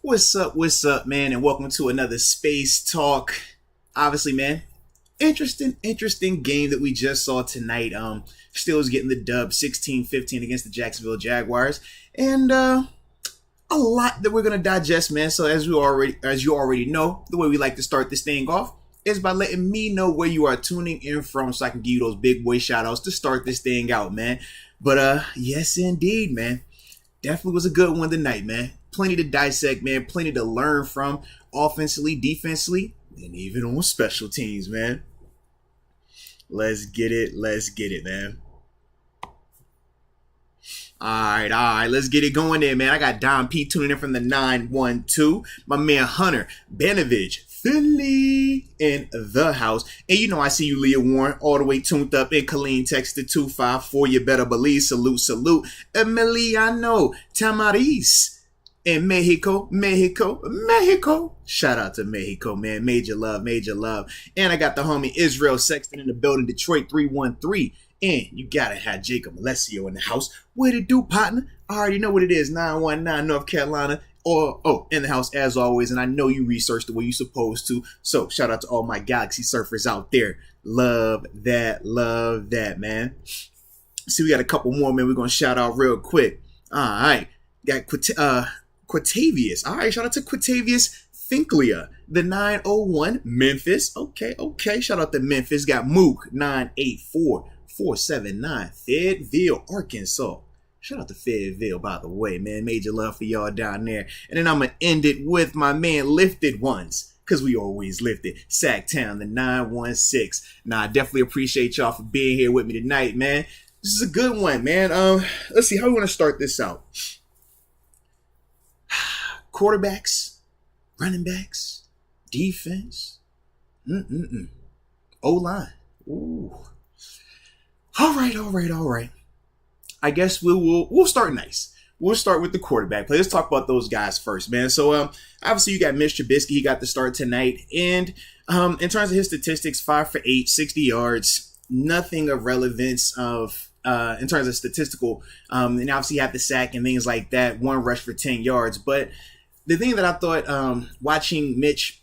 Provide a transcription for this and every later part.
What's up, man? And welcome to another Space Talk. Obviously, man, interesting game that we just saw tonight. Steelers getting the dub 16-15 against the Jacksonville Jaguars. And a lot that we're gonna digest, man. So as you already know, the way we like to start this thing off is by letting me know where you are tuning in from so I can give you those big boy shout outs to start this thing out, man. But yes indeed, man. Definitely was a good one tonight, man. Plenty to dissect, man. Plenty to learn from offensively, defensively, and even on special teams, man. Let's get it, man. All right, let's get it going there, man. I got Don P tuning in from the 912. My man Hunter Benovich, Philly in the house. And you know I see you, Leah Warren, all the way tuned up in Colleen, Texas 254. You better believe. Salute. Emiliano Tamariz in Mexico. Shout out to Mexico, man. Major love. And I got the homie Israel Sexton in the building, Detroit 313. And you gotta have Jacob Alessio in the house. What it do, partner? I already know what it is. 919 North Carolina. In the house as always. And I know you researched the way you're supposed to. So shout out to all my Galaxy surfers out there. Love that, man. See, we got a couple more, man. We're gonna shout out real quick. All right. Got Quatavius. All right, shout out to Quatavius Finklia, the 901 Memphis. Okay. Shout out to Memphis. Got Mook 984-479 Fayetteville, Arkansas. Shout out to Fayetteville, by the way, man. Major love for y'all down there. And then I'm going to end it with my man Lifted Ones, because we always lifted. Sacktown, the 916. Now, I definitely appreciate y'all for being here with me tonight, man. This is a good one, man. Let's see how we want to start this out. Quarterbacks, running backs, defense, O-line. Ooh. All right. I guess we'll start nice. We'll start with the quarterback play. Let's talk about those guys first, man. So, obviously you got Mitch Trubisky. He got the start tonight. And in terms of his statistics, 5 for 8, 60 yards. Nothing of relevance in terms of statistical. And obviously he had the sack and things like that. 1 rush for 10 yards. But the thing that I thought, watching Mitch,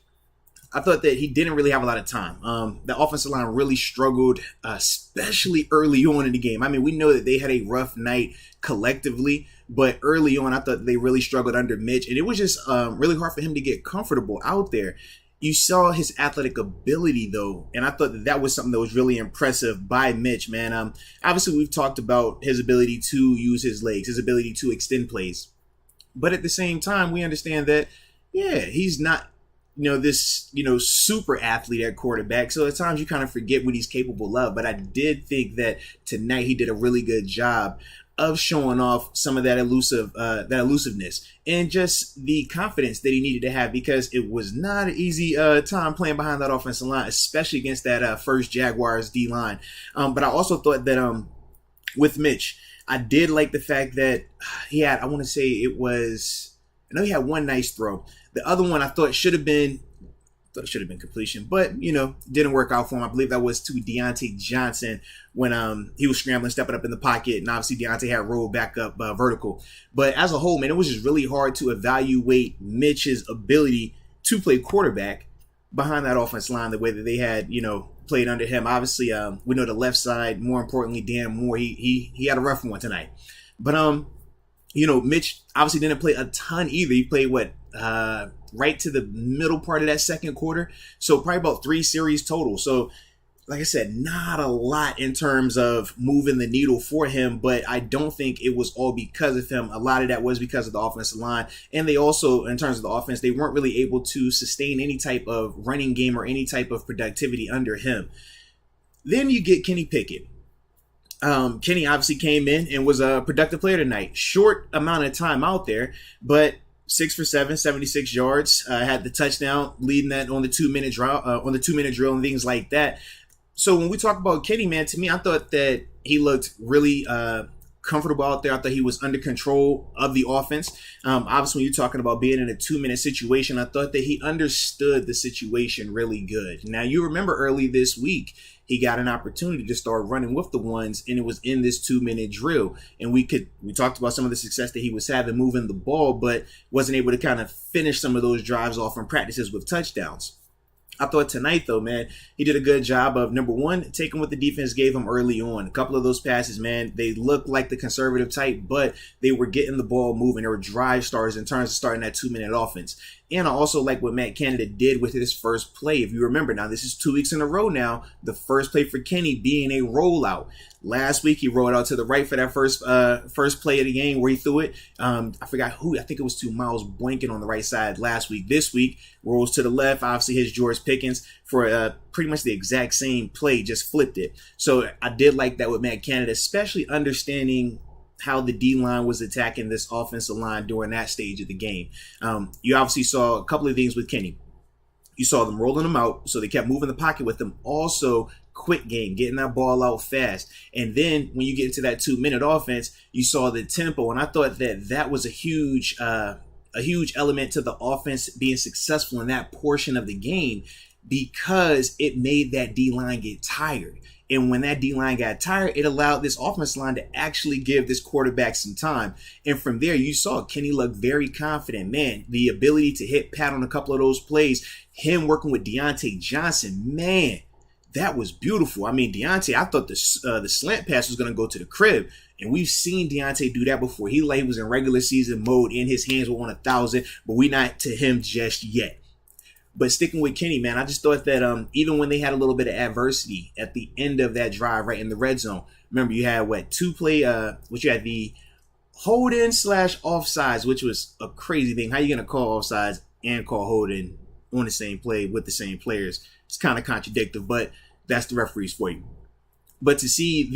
I thought that he didn't really have a lot of time. The offensive line really struggled, especially early on in the game. I mean, we know that they had a rough night collectively, but early on, I thought they really struggled under Mitch, and it was just really hard for him to get comfortable out there. You saw his athletic ability, though, and I thought that was something that was really impressive by Mitch, man. Obviously, we've talked about his ability to use his legs, his ability to extend plays. But at the same time, we understand that, he's not this, super athlete at quarterback. So at times you kind of forget what he's capable of. But I did think that tonight he did a really good job of showing off some of that elusiveness and just the confidence that he needed to have, because it was not an easy time playing behind that offensive line, especially against that first Jaguars D line. But I also thought that with Mitch, I did like the fact that he had, I know he had one nice throw. The other one I thought should have been completion, but didn't work out for him. I believe that was to Deontay Johnson when he was scrambling, stepping up in the pocket, and obviously Deontay had rolled back up vertical. But as a whole, man, it was just really hard to evaluate Mitch's ability to play quarterback behind that offense line the way that they had, played under him. Obviously, we know the left side. More importantly, Dan Moore, he had a rough one tonight. But Mitch obviously didn't play a ton either. He played right to the middle part of that second quarter. So probably about 3 series total. So like I said, not a lot in terms of moving the needle for him, but I don't think it was all because of him. A lot of that was because of the offensive line. And they also, in terms of the offense, they weren't really able to sustain any type of running game or any type of productivity under him. Then you get Kenny Pickett. Kenny obviously came in and was a productive player tonight. Short amount of time out there, but 6 for 7, 76 yards. Had the touchdown, leading that on the 2-minute drill and things like that. So when we talk about Kenny, man, to me, I thought that he looked really comfortable out there. I thought he was under control of the offense. Obviously, when you're talking about being in a 2-minute situation, I thought that he understood the situation really good. Now, you remember early this week, he got an opportunity to start running with the ones, and it was in this 2-minute drill. And we talked about some of the success that he was having moving the ball, but wasn't able to kind of finish some of those drives off in practices with touchdowns. I thought tonight, though, man, he did a good job of, number one, taking what the defense gave him early on. A couple of those passes, man, they looked like the conservative type, but they were getting the ball moving. They were drive starters in terms of starting that 2-minute offense. And I also like what Matt Canada did with his first play. If you remember, now this is 2 weeks in a row now, the first play for Kenny being a rollout. Last week, he rolled out to the right for that first play of the game where he threw it. I forgot who. I think it was to Miles Boykin on the right side last week. This week, rolls to the left. Obviously, his George Pickens for pretty much the exact same play, just flipped it. So I did like that with Matt Canada, especially understanding how the D-line was attacking this offensive line during that stage of the game. You obviously saw a couple of things with Kenny. You saw them rolling him out, so they kept moving the pocket with him. Also, quick game, getting that ball out fast. And then when you get into that 2-minute offense, you saw the tempo. And I thought that was a huge element to the offense being successful in that portion of the game, because it made that D-line get tired. And when that D-line got tired, it allowed this offensive line to actually give this quarterback some time. And from there, you saw Kenny look very confident. Man, the ability to hit Pat on a couple of those plays, him working with Deontay Johnson, man, that was beautiful. I mean, Deontay, I thought the slant pass was going to go to the crib. And we've seen Deontay do that before. He was in regular season mode and his hands were on 1,000, but we not to him just yet. But sticking with Kenny, man, I just thought that even when they had a little bit of adversity at the end of that drive right in the red zone, remember you had you had the hold-in / offsides, which was a crazy thing. How you going to call offsides and call hold-in on the same play with the same players? It's kind of contradictory, but that's the referees for you. But to see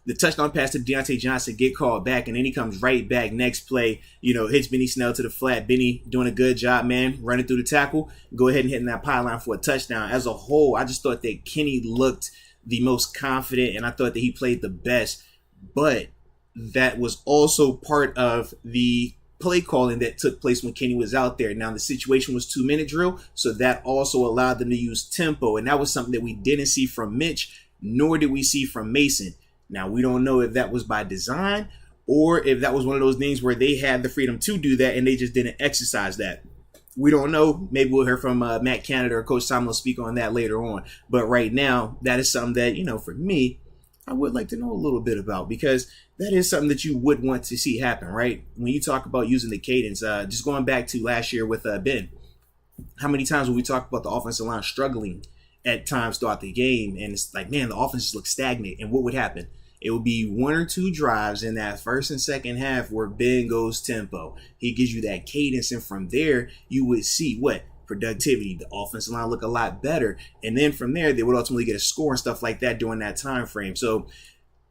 the touchdown pass to Deontay Johnson get called back, and then he comes right back next play, hits Benny Snell to the flat. Benny doing a good job, man, running through the tackle, go ahead and hitting that pylon for a touchdown. As a whole, I just thought that Kenny looked the most confident, and I thought that he played the best. But that was also part of the play calling that took place when Kenny was out there. Now, the situation was 2-minute drill, so that also allowed them to use tempo, and that was something that we didn't see from Mitch, nor did we see from Mason. Now, we don't know if that was by design or if that was one of those things where they had the freedom to do that and they just didn't exercise that. We don't know. Maybe we'll hear from Matt Canada or Coach Tom will speak on that later on. But right now, that is something that, for me, I would like to know a little bit about, because that is something that you would want to see happen, right? When you talk about using the cadence, just going back to last year with Ben, how many times will we talk about the offensive line struggling at times throughout the game? And it's like, man, the offense just looks stagnant. And what would happen? It would be 1 or 2 drives in that first and second half where Ben goes tempo. He gives you that cadence, and from there, you would see what? Productivity. The offensive line look a lot better. And then from there, they would ultimately get a score and stuff like that during that time frame. So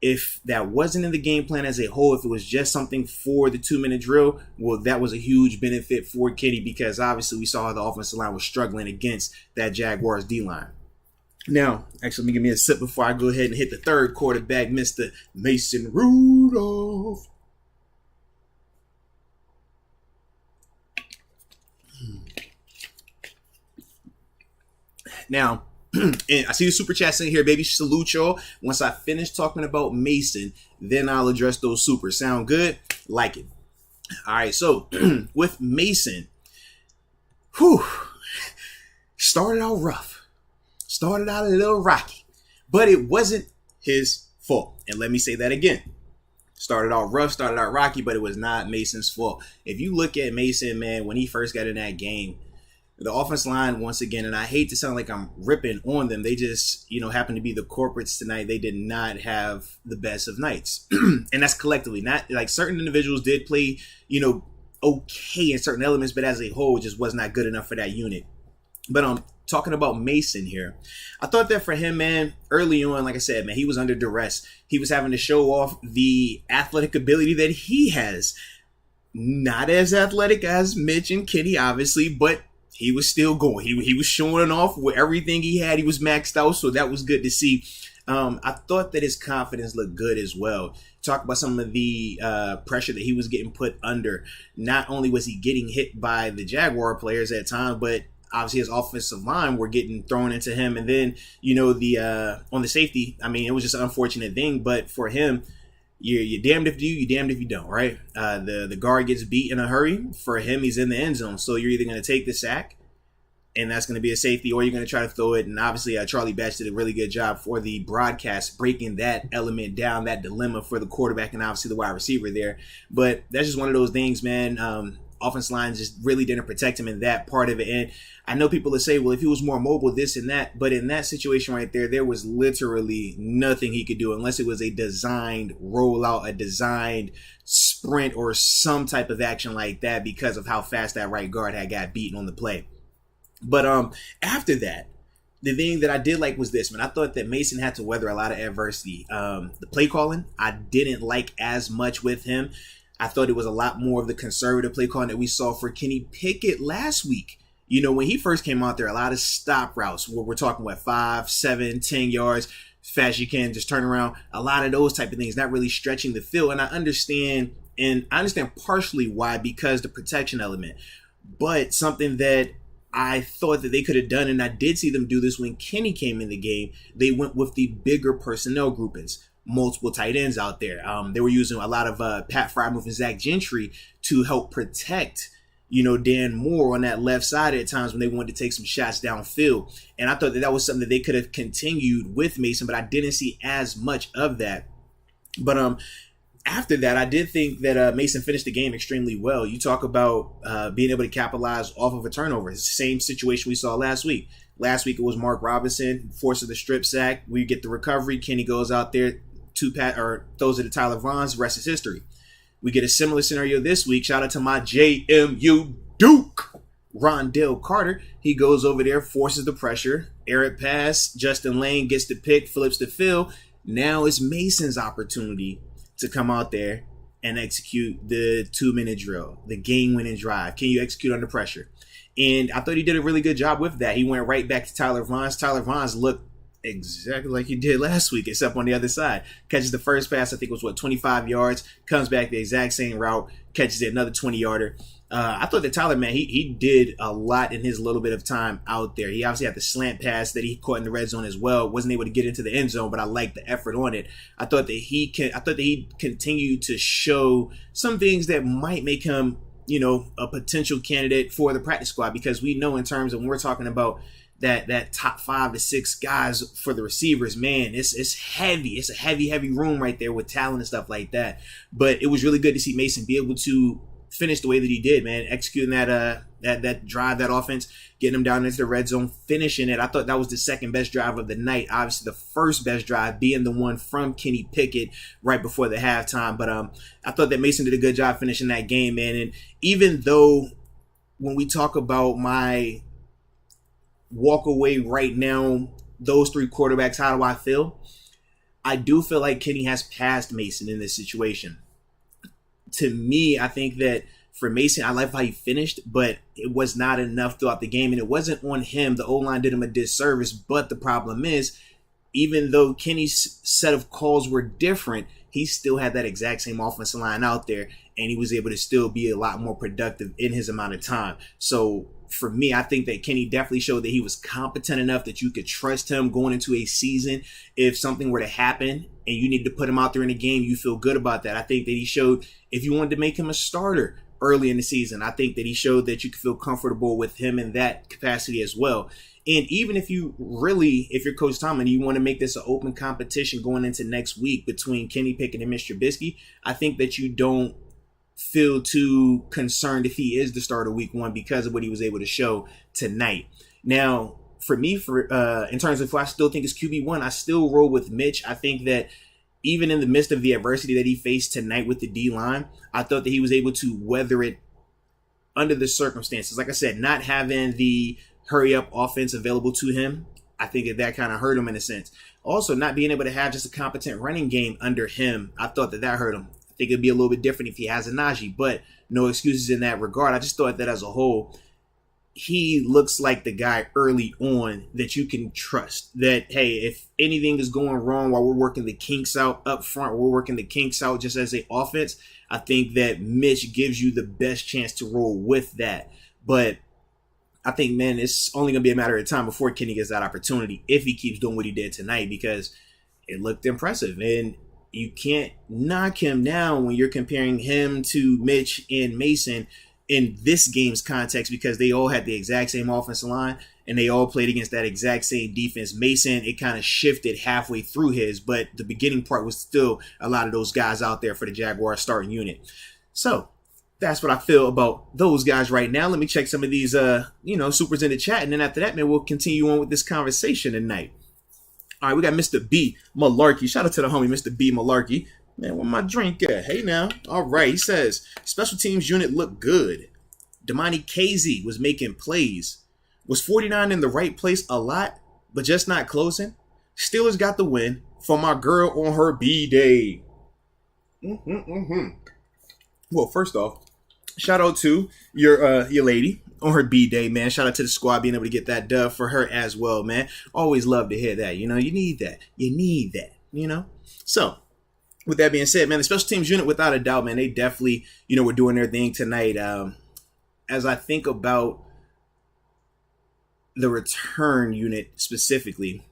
if that wasn't in the game plan as a whole, if it was just something for the 2-minute drill, well, that was a huge benefit for Kenny, because obviously we saw how the offensive line was struggling against that Jaguars D-line. Now, actually, let me give me a sip before I go ahead and hit the third quarterback, Mr. Mason Rudolph. Now, and I see the super chats in here, baby. Salute y'all. Once I finish talking about Mason, then I'll address those supers. Sound good? Like it. All right, so with Mason, started out rough. Started out a little rocky, but it wasn't his fault. And let me say that again. Started out rough, started out rocky, but it was not Mason's fault. If you look at Mason, man, when he first got in that game, the offensive line, once again, and I hate to sound like I'm ripping on them, they just, happen to be the corporates tonight. They did not have the best of nights. And that's collectively. Not like certain individuals did play, okay in certain elements, but as a whole, it just was not good enough for that unit. But talking about Mason here, I thought that for him, man, early on, like I said, man, he was under duress. He was having to show off the athletic ability that he has. Not as athletic as Mitch and Kenny, obviously, but he was still going. He was showing off with everything he had. He was maxed out, so that was good to see. I thought that his confidence looked good as well. Talk about some of the pressure that he was getting put under. Not only was he getting hit by the Jaguar players at times, but obviously his offensive line were getting thrown into him. And then, the on the safety, I mean, it was just an unfortunate thing. But for him, you're damned if you do, you're damned if you don't, right? The guard gets beat in a hurry. For him, he's in the end zone. So you're either going to take the sack, and that's going to be a safety, or you're going to try to throw it. And obviously, Charlie Batch did a really good job for the broadcast, breaking that element down, that dilemma for the quarterback and obviously the wide receiver there. But that's just one of those things, man. Offense line just really didn't protect him in that part of it. And I know people will say, well, if he was more mobile, this and that. But in that situation right there was literally nothing he could do unless it was a designed rollout, a designed sprint, or some type of action like that because of how fast that right guard had got beaten on the play. But after that, the thing that I did like was this, man. I thought that Mason had to weather a lot of adversity. The play calling, I didn't like as much with him. I thought it was a lot more of the conservative play calling that we saw for Kenny Pickett last week. When he first came out there, a lot of stop routes where we're talking, 5, 7, 10 yards, fast as you can, just turn around. A lot of those type of things, not really stretching the field. And I understand partially why, because the protection element. But something that I thought that they could have done, and I did see them do this when Kenny came in the game, they went with the bigger personnel groupings. Multiple tight ends out there. They were using a lot of Pat Frymouth and Zach Gentry to help protect, Dan Moore on that left side at times when they wanted to take some shots downfield. And I thought that was something that they could have continued with Mason, but I didn't see as much of that. But after that, I did think that Mason finished the game extremely well. You talk about being able to capitalize off of a turnover. It's the same situation we saw last week. Last week it was Mark Robinson forces the strip sack. We get the recovery. Kenny goes out there, throws it to Tyler Vaughn. Rest is history. We get a similar scenario this week. Shout out to my JMU Duke, Rondell Carter. He goes over there, forces the pressure. Eric pass. Justin Lane gets the pick, flips the field. Now it's Mason's opportunity to come out there and execute the 2-minute drill, the game-winning drive. Can you execute under pressure? And I thought he did a really good job with that. He went right back to Tyler Vaughn. Tyler Vaughn looked exactly like he did last week, except on the other side. Catches the first pass, I think it was 25 yards, comes back the exact same route, catches it another 20-yarder. I thought that Tyler, man, he did a lot in his little bit of time out there. He obviously had the slant pass that he caught in the red zone as well. Wasn't able to get into the end zone, but I liked the effort on it. I thought that he continued to show some things that might make him, a potential candidate for the practice squad, because we know in terms of when we're talking about that top 5 to 6 guys for the receivers, man, it's heavy. It's a heavy room right there with talent and stuff like that. But it was really good to see Mason be able to finish the way that he did, man, executing that drive, that offense, getting him down into the red zone, finishing it. I thought that was the second best drive of the night. Obviously, the first best drive being the one from Kenny Pickett right before the halftime. But I thought that Mason did a good job finishing that game, man. And even though when we talk about my walk away right now, those 3 quarterbacks, how do I feel? I do feel like Kenny has passed Mason in this situation. To me, I think that for Mason, I like how he finished, but it was not enough throughout the game, and it wasn't on him. The O-line did him a disservice, but the problem is, even though Kenny's set of calls were different, he still had that exact same offensive line out there, and he was able to still be a lot more productive in his amount of time. So for me, I think that Kenny definitely showed that he was competent enough that you could trust him going into a season. If something were to happen and you need to put him out there in a game, you feel good about that. I think that he showed, if you wanted to make him a starter early in the season, I think that he showed that you could feel comfortable with him in that capacity as well. And even if you're Coach Tomlin, you want to make this an open competition going into next week between Kenny Pickett and Mitch Trubisky, I think that you don't feel too concerned if he is the starter week 1 because of what he was able to show tonight. Now, for me, in terms of who I still think is QB1, I still roll with Mitch. I think that even in the midst of the adversity that he faced tonight with the D-line, I thought that he was able to weather it under the circumstances. Like I said, not having the hurry-up offense available to him, I think that kind of hurt him in a sense. Also, not being able to have just a competent running game under him, I thought that hurt him. I think it'd be a little bit different if he has a Najee, but no excuses in that regard. I just thought that as a whole, he looks like the guy early on that you can trust. That, hey, if anything is going wrong while we're working the kinks out up front, we're working the kinks out just as an offense, I think that Mitch gives you the best chance to roll with that. But I think, man, it's only going to be a matter of time before Kenny gets that opportunity if he keeps doing what he did tonight, because it looked impressive. And you can't knock him down when you're comparing him to Mitch and Mason in this game's context, because they all had the exact same offensive line and they all played against that exact same defense. Mason, it kind of shifted halfway through his, but the beginning part was still a lot of those guys out there for the Jaguars starting unit. So that's what I feel about those guys right now. Let me check some of these, supers in the chat. And then after that, man, we'll continue on with this conversation tonight. All right, we got Mr. B. Malarkey. Shout out to the homie, Mr. B. Malarkey. Man, where my drink at? Hey, now. All right, he says, special teams unit looked good. Damani Casey was making plays. Was 49 in the right place a lot, but just not closing? Steelers got the win for my girl on her B-Day. Well, first off, shout out to your lady on her B-Day, man. Shout out to the squad being able to get that dub for her as well, man. Always love to hear that. You need that. You need that, So, with that being said, man, the special teams unit, without a doubt, man, they definitely, were doing their thing tonight. As I think about the return unit specifically,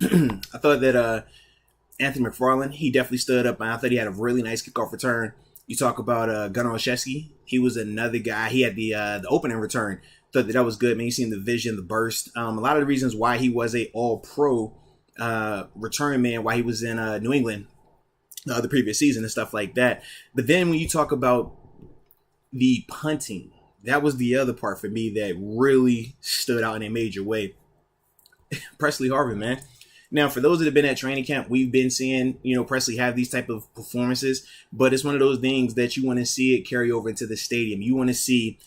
I thought that Anthony McFarland, he definitely stood up, and I thought he had a really nice kickoff return. You talk about Gunnar Olszewski. He was another guy. He had the opening return. Thought that was good, man. You seen the vision, the burst. A lot of the reasons why he was a all-pro return man, why he was in New England the previous season and stuff like that. But then when you talk about the punting, that was the other part for me that really stood out in a major way. Presley Harvin, man. Now, for those that have been at training camp, we've been seeing, Presley have these type of performances, but it's one of those things that you want to see it carry over into the stadium. You want to see,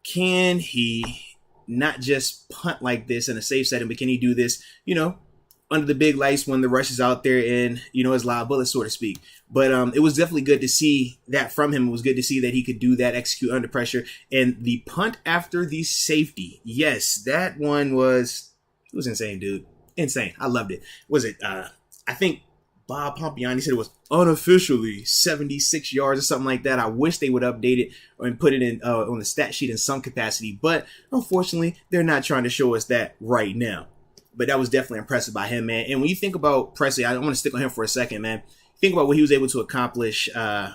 can he not just punt like this in a safe setting, but can he do this, under the big lights when the rush is out there and, his live bullet, so to speak. But it was definitely good to see that from him. It was good to see that he could do that, execute under pressure. And the punt after the safety, yes, that one was insane, dude. Insane. I loved it. Was it, I think Bob Pompiani said it was unofficially 76 yards or something like that. I wish they would update it and put it in on the stat sheet in some capacity. But unfortunately, they're not trying to show us that right now. But that was definitely impressive by him, man. And when you think about Presley, I want to stick on him for a second, man. Think about what he was able to accomplish, after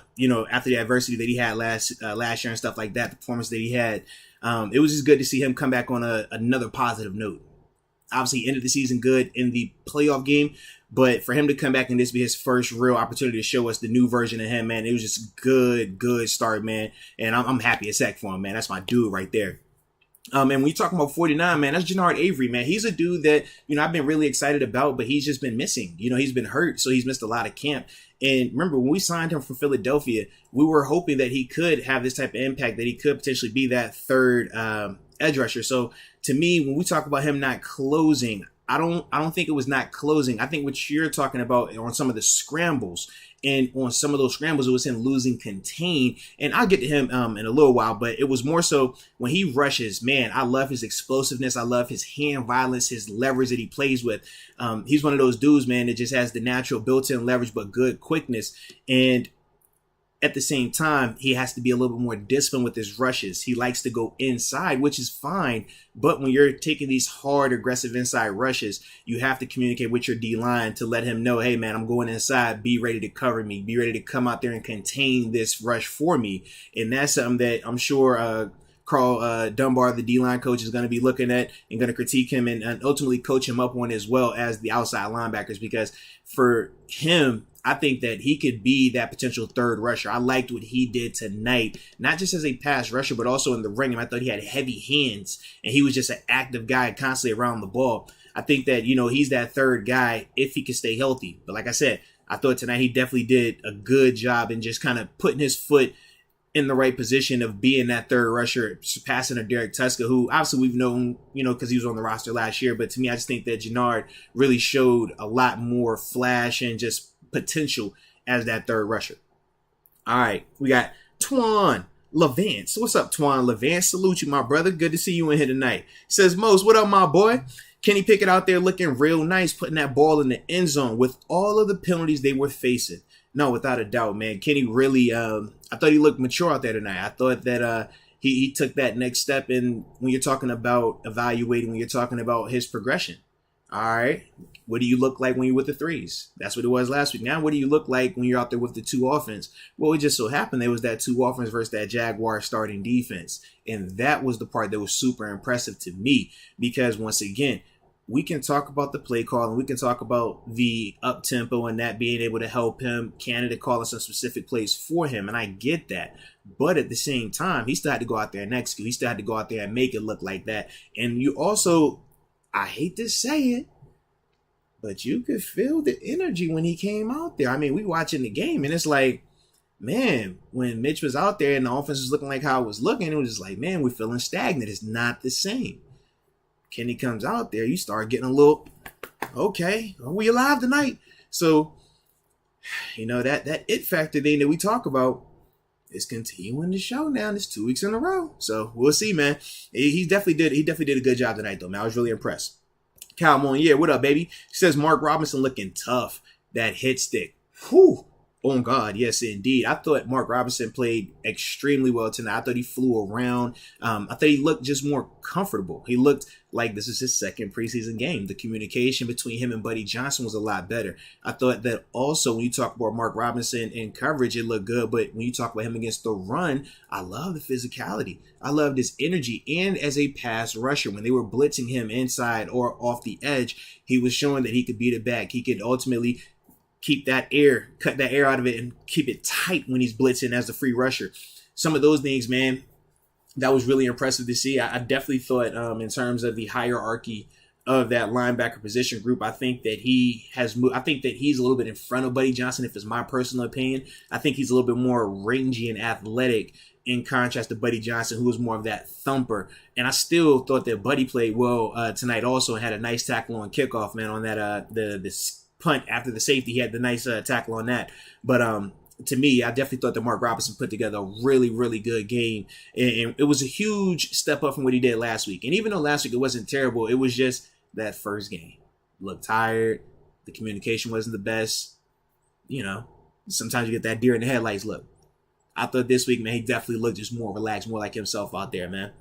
the adversity that he had last year and stuff like that, the performance that he had. It was just good to see him come back on another positive note. Obviously, ended the season good in the playoff game, but for him to come back and this be his first real opportunity to show us the new version of him, man, it was just good start, man. And I'm happy as heck for him, man. That's my dude right there. And when you talk about 49, man, that's Jannard Avery, man. He's a dude that, I've been really excited about, but he's just been missing. He's been hurt, so he's missed a lot of camp. And remember, when we signed him from Philadelphia, we were hoping that he could have this type of impact, that he could potentially be that third edge rusher. So to me, when we talk about him not closing, I don't think it was not closing. I think what you're talking about on some of the scrambles, and on some of those scrambles, it was him losing contain. And I'll get to him in a little while, but it was more so when he rushes, man, I love his explosiveness. I love his hand violence, his leverage that he plays with. He's one of those dudes, man, that just has the natural built-in leverage, but good quickness. And at the same time, he has to be a little bit more disciplined with his rushes. He likes to go inside, which is fine. But when you're taking these hard, aggressive inside rushes, you have to communicate with your D-line to let him know, hey, man, I'm going inside. Be ready to cover me. Be ready to come out there and contain this rush for me. And that's something that I'm sure Carl Dunbar, the D-line coach, is going to be looking at and going to critique him and ultimately coach him up on, as well as the outside linebackers, because for him, I think that he could be that potential third rusher. I liked what he did tonight, not just as a pass rusher, but also in the ring. I thought he had heavy hands, and he was just an active guy constantly around the ball. I think that, he's that third guy if he can stay healthy. But like I said, I thought tonight he definitely did a good job in just kind of putting his foot in the right position of being that third rusher, surpassing a Derek Tuska, who obviously we've known, because he was on the roster last year. But to me, I just think that Jannard really showed a lot more flash and just potential as that third rusher. All right, we got Twan Levance. What's up, Twan Levance? Salute you, my brother. Good to see you in here tonight. Says Moats, what up, my boy? Kenny Pickett out there looking real nice, putting that ball in the end zone with all of the penalties they were facing. No, without a doubt, man. Kenny really, I thought he looked mature out there tonight. I thought that he took that next step in when you're talking about evaluating, when you're talking about his progression. All right. What do you look like when you're with the threes? That's what it was last week. Now, what do you look like when you're out there with the two offense? Well, it just so happened there was that two offense versus that Jaguar starting defense. And that was the part that was super impressive to me, because once again, we can talk about the play call and we can talk about the up tempo and that being able to help him, candidate calling some specific plays for him. And I get that. But at the same time, he still had to go out there and execute. He still had to go out there and make it look like that. And you also, I hate to say it, but you could feel the energy when he came out there. I mean, we watching the game and it's like, man, when Mitch was out there and the offense was looking like how it was looking, it was just like, man, we're feeling stagnant. It's not the same. Kenny comes out there, you start getting a little, okay, are we alive tonight? So, you know, that it factor thing that we talk about is continuing to show now. It's 2 weeks in a row. So we'll see, man. He definitely did a good job tonight, though, man. I was really impressed. Cal Monier, what up, baby? He says Mark Robinson looking tough. That hit stick. Whew. Oh, God. Yes, indeed. I thought Mark Robinson played extremely well tonight. I thought he flew around. I thought he looked just more comfortable. He looked like this is his second preseason game. The communication between him and Buddy Johnson was a lot better. I thought that also when you talk about Mark Robinson in coverage, it looked good. But when you talk about him against the run, I love the physicality. I loved his energy. And as a pass rusher, when they were blitzing him inside or off the edge, he was showing that he could beat it back. He could ultimately keep that air, cut that air out of it and keep it tight when he's blitzing as the free rusher. Some of those things, man, that was really impressive to see. I definitely thought in terms of the hierarchy of that linebacker position group, I think that he has moved. I think that he's a little bit in front of Buddy Johnson, if it's my personal opinion. I think he's a little bit more rangy and athletic in contrast to Buddy Johnson, who was more of that thumper. And I still thought that Buddy played well tonight also and had a nice tackle on kickoff, man, on that the punt after the safety. He had the nice tackle on that. But to me, I definitely thought that Mark Robinson put together a really, really good game. And it was a huge step up from what he did last week. And even though last week it wasn't terrible, it was just that first game. Looked tired. The communication wasn't the best. You know, sometimes you get that deer in the headlights look. I thought this week, man, he definitely looked just more relaxed, more like himself out there, man.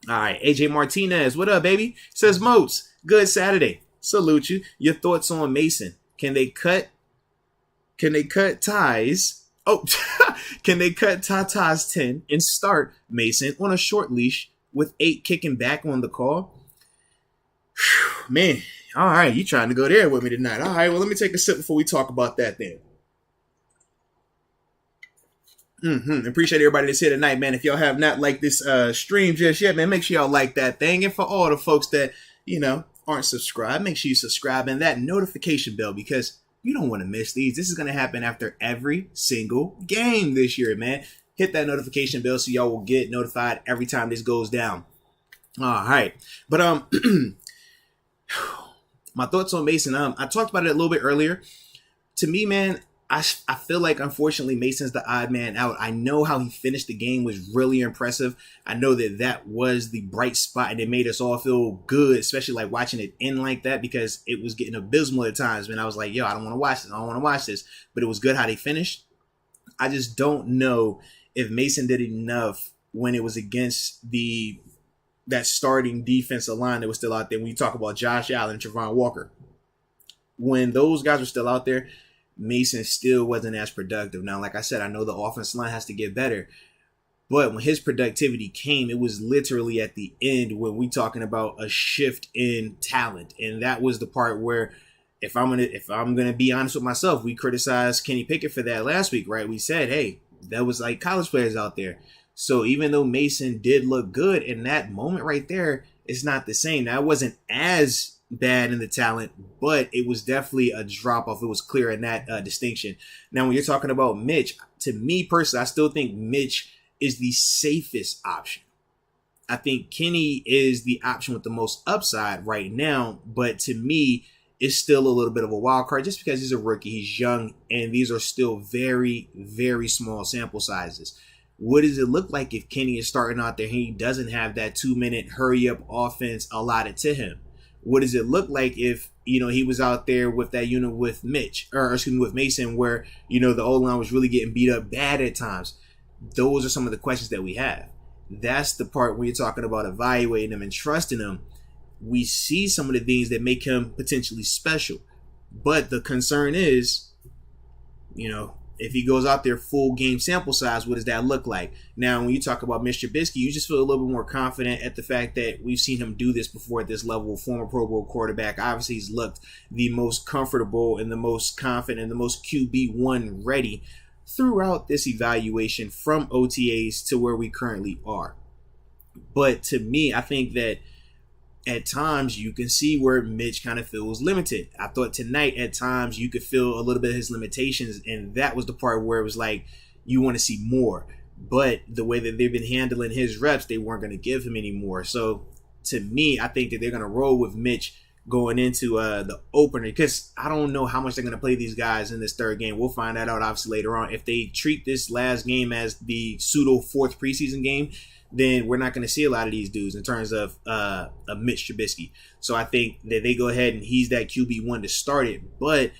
All right, AJ Martinez, what up, baby? Says Moats, good Saturday. Salute you. Your thoughts on Mason? Can they cut ties? Oh, can they cut Tata's 10 and start Mason on a short leash with 8 kicking back on the call? Whew, man, all right, you trying to go there with me tonight. All right, well, let me take a sip before we talk about that then. Appreciate everybody that's here tonight, man. If y'all have not liked this stream just yet, man, make sure y'all like that thing. And for all the folks that, you know, aren't subscribed, make sure you subscribe and that notification bell, because you don't want to miss these. This is going to happen after every single game this year, man. Hit that notification bell so y'all will get notified every time this goes down. All right. But my thoughts on Mason. I talked about it a little bit earlier. To me, man, I feel like, unfortunately, Mason's the odd man out. I know how he finished the game was really impressive. I know that was the bright spot, and it made us all feel good, especially like watching it end like that, because it was getting abysmal at times. Man, I was like, yo, I don't want to watch this. I don't want to watch this. But it was good how they finished. I just don't know if Mason did enough when it was against that starting defensive line that was still out there. When you talk about Josh Allen and Trevon Walker, when those guys were still out there, Mason still wasn't as productive. Now, like I said, I know the offensive line has to get better, but when his productivity came, it was literally at the end when we talking about a shift in talent. And that was the part where, if I'm gonna be honest with myself, we criticized Kenny Pickett for that last week, right? We said, hey, that was like college players out there. So even though Mason did look good in that moment right there, it's not the same. Now, it wasn't as bad in the talent, but it was definitely a drop off. It was clear in that distinction. Now, when you're talking about Mitch, to me personally, I still think Mitch is the safest option. I think Kenny is the option with the most upside right now, but to me, it's still a little bit of a wild card just because he's a rookie, he's young, and these are still very, very small sample sizes. What does it look like if Kenny is starting out there and he doesn't have that 2-minute hurry up offense allotted to him? What does it look like if, he was out there with that unit with with Mason, where, the O-line was really getting beat up bad at times? Those are some of the questions that we have. that's the part when you're talking about evaluating him and trusting him. We see some of the things that make him potentially special. But the concern is, if he goes out there full game sample size, what does that look like? Now, when you talk about Mitch Trubisky, you just feel a little bit more confident at the fact that we've seen him do this before at this level. Former Pro Bowl quarterback. Obviously, he's looked the most comfortable and the most confident and the most QB1 ready throughout this evaluation from OTAs to where we currently are. But to me, I think that at times you can see where Mitch kind of feels limited. I thought tonight at times you could feel a little bit of his limitations, and that was the part where it was like you want to see more. But the way that they've been handling his reps, they weren't going to give him any more. So to me, I think that they're going to roll with Mitch going into the opener, because I don't know how much they're going to play these guys in this third game. We'll find that out obviously later on. If they treat this last game as the pseudo fourth preseason game, then we're not going to see a lot of these dudes in terms of Mitch Trubisky. So I think that they go ahead and he's that QB1 to start it. But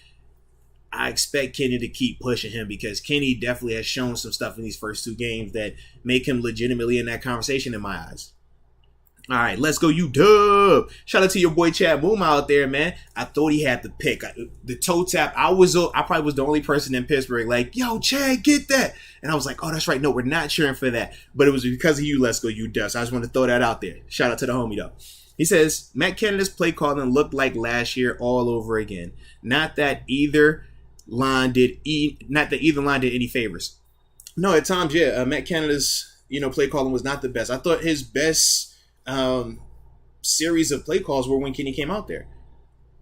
I expect Kenny to keep pushing him, because Kenny definitely has shown some stuff in these first two games that make him legitimately in that conversation in my eyes. All right, let's go, UW. Shout out to your boy Chad Boom out there, man. I thought he had the pick. The toe tap. I probably was the only person in Pittsburgh like, yo, Chad, get that. And I was like, oh, that's right. No, we're not cheering for that. But it was because of you. Let's go, UW. So I just want to throw that out there. Shout out to the homie, though. He says, Matt Canada's play calling looked like last year all over again. Not that either line did any favors. No, at times, yeah. Matt Canada's, play calling was not the best. I thought his best series of play calls were when Kenny came out there.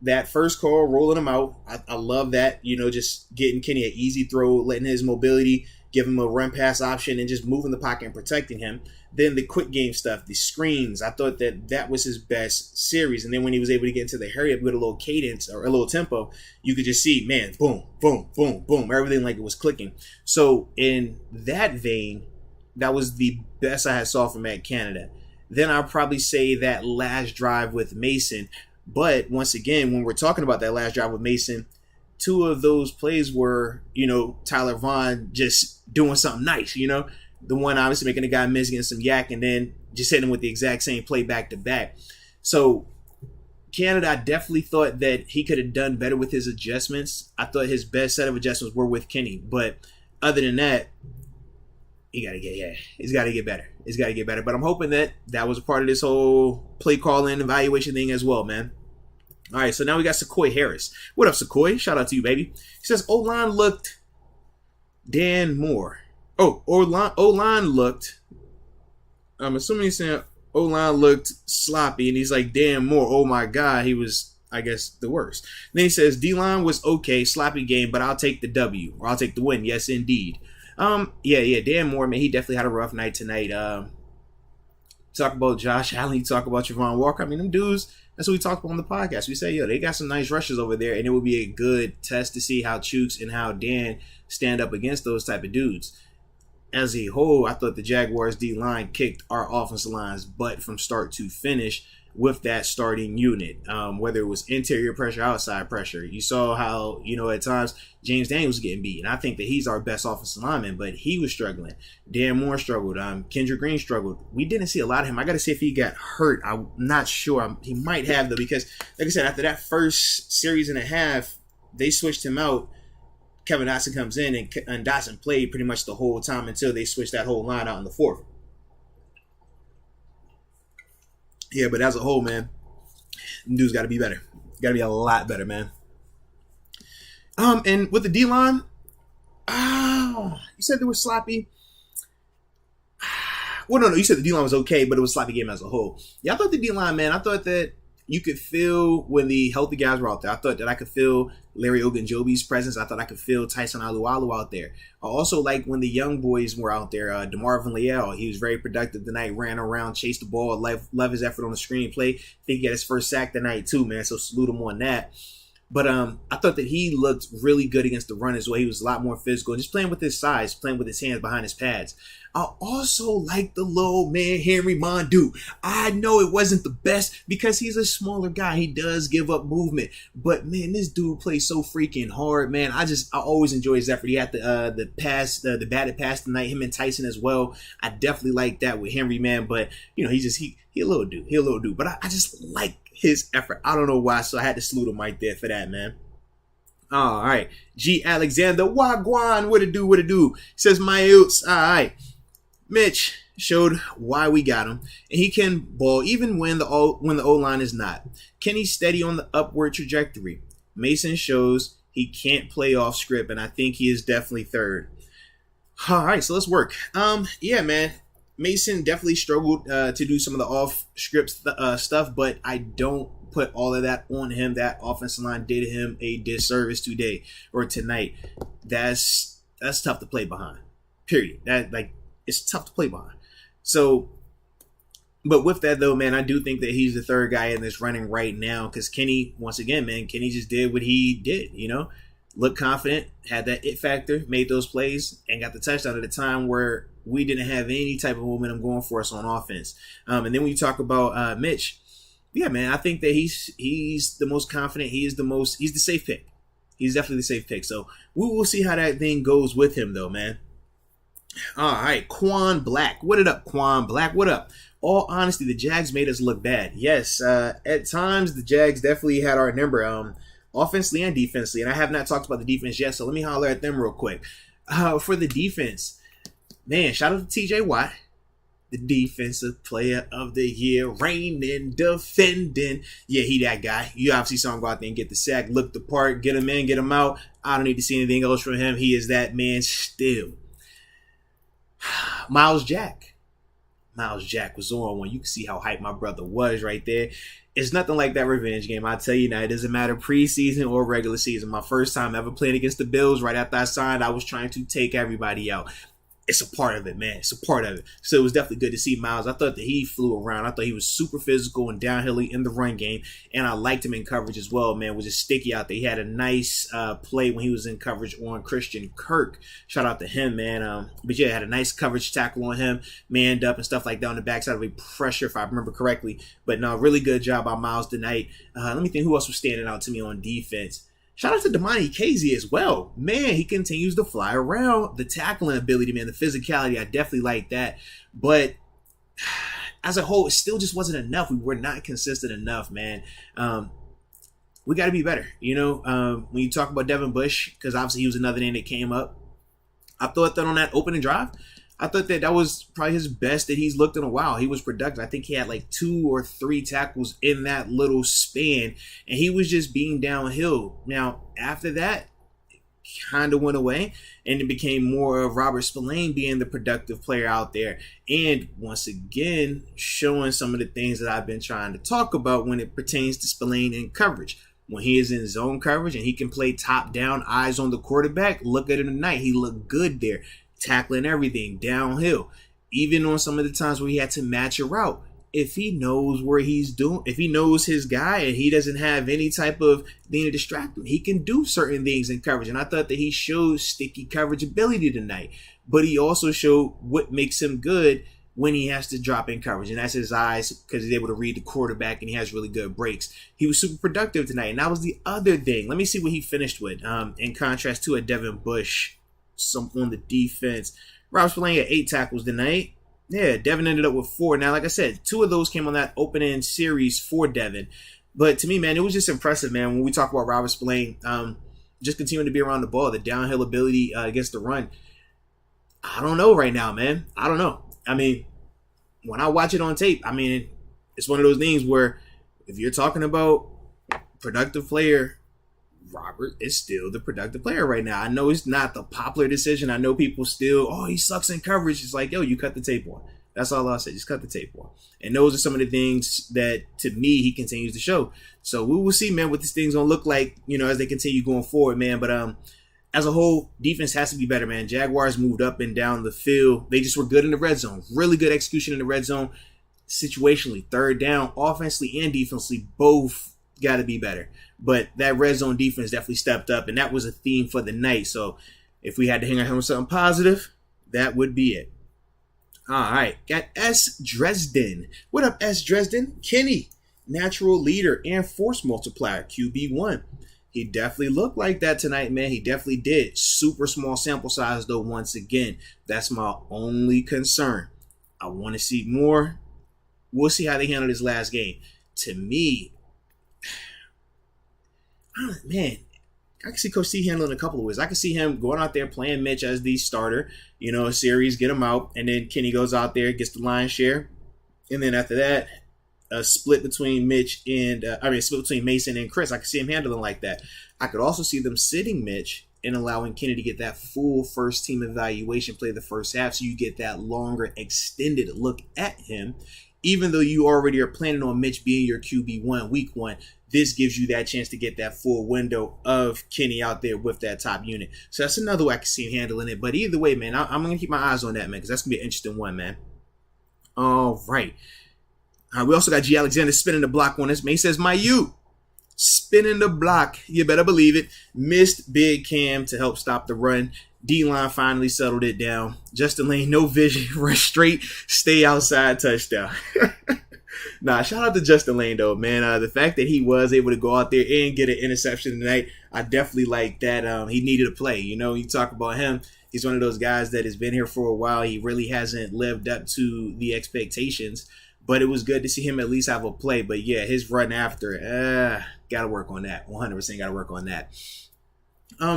That first call, rolling him out, I love that. Just getting Kenny an easy throw, letting his mobility, give him a run pass option, and just moving the pocket and protecting him. Then the quick game stuff, the screens, I thought that was his best series. And then when he was able to get into the hurry up with a little cadence or a little tempo, you could just see, man, boom, boom, boom, boom, everything like it was clicking. So in that vein, that was the best I had saw from Matt Canada. Then I'll probably say that last drive with Mason. But once again, when we're talking about that last drive with Mason, two of those plays were, Tyler Vaughn just doing something nice, The one obviously making a guy miss against some yak, and then just hitting him with the exact same play back to back. So Canada, I definitely thought that he could have done better with his adjustments. I thought his best set of adjustments were with Kenny. But other than that, he's got to get better. It's got to get better. But I'm hoping that was a part of this whole play calling evaluation thing as well, man. All right, so now we got Sequoia Harris. What up, Sequoia? Shout out to you, baby. He says O-line looked Dan Moore. Oh, O-line looked. I'm assuming he's saying O-line looked sloppy, and he's like Dan Moore. Oh my God, he was, I guess, the worst. Then he says D-line was okay, sloppy game, but I'll take the W, or I'll take the win. Yes, indeed. Yeah, Dan Moore, man, he definitely had a rough night tonight. Talk about Josh Allen, talk about Javon Walker. I mean, them dudes, that's what we talked about on the podcast. We say, they got some nice rushes over there, and it will be a good test to see how Chooks and how Dan stand up against those type of dudes. As a whole, I thought the Jaguars D-line kicked our offensive line's butt from start to finish with that starting unit, whether it was interior pressure, outside pressure. You saw how, at times James Daniels was getting beat, and I think that he's our best offensive lineman, but he was struggling. Dan Moore struggled. Kendrick Green struggled. We didn't see a lot of him. I got to see if he got hurt. I'm not sure. He might have, though, because, like I said, after that first series and a half, they switched him out. Kevin Dotson comes in, and Dotson played pretty much the whole time until they switched that whole line out in the fourth. Yeah, but as a whole, man, dudes got to be better. Got to be a lot better, man. And with the D-line, you said they were sloppy. Well, no, you said the D-line was okay, but it was a sloppy game as a whole. Yeah, I thought the D-line, man, I thought that you could feel when the healthy guys were out there. I thought that I could feel Larry Ogunjobi's presence. I thought I could feel Tyson Alualu out there. I also like when the young boys were out there. DeMarvin Leal, he was very productive tonight, ran around, chased the ball, love his effort on the screenplay. I think he got his first sack tonight too, man, so salute him on that. But I thought that he looked really good against the run as well. He was a lot more physical, just playing with his size, playing with his hands behind his pads. I also like the little man, Henry Mondu. I know it wasn't the best because he's a smaller guy. He does give up movement. But, man, this dude plays so freaking hard, man. I always enjoy his effort. He had the batted pass tonight, him and Tyson as well. I definitely like that with Henry, man. But, he a little dude. He a little dude. But I just like his effort. I don't know why, so I had to salute him right there for that, man. All right. G. Alexander, Wagwan, what it do? Says Moats. All right. Mitch showed why we got him, and he can ball even when the O-line is not. Kenny's steady on the upward trajectory. Mason shows he can't play off script, and I think he is definitely third. All right, so let's work. Yeah, man. Mason definitely struggled to do some of the off-script stuff, but I don't put all of that on him. That offensive line did him a disservice tonight. That's tough to play behind. Period. It's tough to play behind. So, but with that though, man, I do think that he's the third guy in this running right now because Kenny, once again, man, Kenny just did what he did, looked confident, had that it factor, made those plays, and got the touchdown at a time where we didn't have any type of momentum going for us on offense. And then when you talk about Mitch, yeah, man, I think that he's the most confident. He's the safe pick. He's definitely the safe pick. So we will see how that thing goes with him though, man. All right, Quan Black. What it up, Quan Black? What up? All honesty, the Jags made us look bad. Yes, at times the Jags definitely had our number, offensively and defensively. And I have not talked about the defense yet, so let me holler at them real quick. For the defense, man, shout out to TJ Watt, the defensive player of the year, reigning, defending. Yeah, he that guy. You obviously saw him go out there and get the sack, look the part, get him in, get him out. I don't need to see anything else from him. He is that man still. Miles Jack was on one. You can see how hyped my brother was right there. It's nothing like that revenge game. I tell you now, it doesn't matter preseason or regular season. My first time ever playing against the Bills, right after I signed, I was trying to take everybody out. It's a part of it, man. It's a part of it. So it was definitely good to see Miles. I thought that he flew around. I thought he was super physical and downhilly in the run game. And I liked him in coverage as well, man. Was just sticky out there. He had a nice play when he was in coverage on Christian Kirk. Shout out to him, man. But yeah, had a nice coverage tackle on him. Manned up and stuff like that on the backside of a pressure, if I remember correctly. But no, really good job by Miles tonight. Let me think who else was standing out to me on defense. Shout out to Damani Casey as well. Man, he continues to fly around. The tackling ability, man, the physicality, I definitely like that. But as a whole, it still just wasn't enough. We were not consistent enough, man. We got to be better. When you talk about Devin Bush, because obviously he was another name that came up. I thought that on that opening drive, I thought that was probably his best that he's looked in a while. He was productive. I think he had like 2 or 3 tackles in that little span, and he was just being downhill. Now, after that, it kind of went away, and it became more of Robert Spillane being the productive player out there. And once again, showing some of the things that I've been trying to talk about when it pertains to Spillane in coverage. When he is in zone coverage and he can play top down, eyes on the quarterback, look at him tonight. He looked good there. Tackling everything downhill, even on some of the times where he had to match a route. If he knows where he's doing, if he knows his guy and he doesn't have any type of thing to distract him, he can do certain things in coverage. And I thought that he showed sticky coverage ability tonight, but he also showed what makes him good when he has to drop in coverage, and that's his eyes because he's able to read the quarterback and he has really good breaks. He was super productive tonight, and that was the other thing. Let me see what he finished with in contrast to a Devin Bush. Some on the defense. Rob Spillane had 8 tackles tonight. Yeah, Devin ended up with 4. Now, like I said, 2 of those came on that opening series for Devin. But to me, man, it was just impressive, man, when we talk about Robert Spillane, just continuing to be around the ball, the downhill ability against the run. I don't know right now, man. I don't know. I mean, when I watch it on tape, I mean, it's one of those things where if you're talking about productive player, Robert is still the productive player right now. I know it's not the popular decision. I know people still, he sucks in coverage. It's like, you cut the tape on. That's all I'll say. Just cut the tape on. And those are some of the things that, to me, he continues to show. So we will see, man, what this thing's going to look like, as they continue going forward, man. But as a whole, defense has to be better, man. Jaguars moved up and down the field. They just were good in the red zone. Really good execution in the red zone. Situationally, third down, offensively and defensively, both Got to be better. But that red zone defense definitely stepped up, and that was a theme for the night. So if we had to hang our hat on something positive, that would be it. All right, got S. Dresden. What up, S. Dresden? Kenny, natural leader and force multiplier, QB1. He definitely looked like that tonight, man. He definitely did. Super small sample size, though, once again. That's my only concern. I want to see more. We'll see how they handle this last game. To me, man, I can see Coach T handling a couple of ways. I can see him going out there playing Mitch as the starter, a series, get him out, and then Kenny goes out there, gets the lion's share. And then after that, a split between split between Mason and Chris. I could see him handling like that. I could also see them sitting Mitch and allowing Kenny to get that full first team evaluation, play the first half, so you get that longer, extended look at him. Even though you already are planning on Mitch being your QB1 week 1, this gives you that chance to get that full window of Kenny out there with that top unit. So that's another way I can see him handling it. But either way, man, I'm going to keep my eyes on that, man, because that's going to be an interesting one, man. All right. We also got G. Alexander spinning the block on us, man. He says, spinning the block. You better believe it. Missed big Cam to help stop the run. D-line finally settled it down. Justin Lane, no vision, run straight, stay outside, touchdown. Nah, shout out to Justin Lane, though, man. The fact that he was able to go out there and get an interception tonight, I definitely like that. He needed a play. You talk about him. He's one of those guys that has been here for a while. He really hasn't lived up to the expectations, but it was good to see him at least have a play. But, yeah, his run after, got to work on that. 100% got to work on that.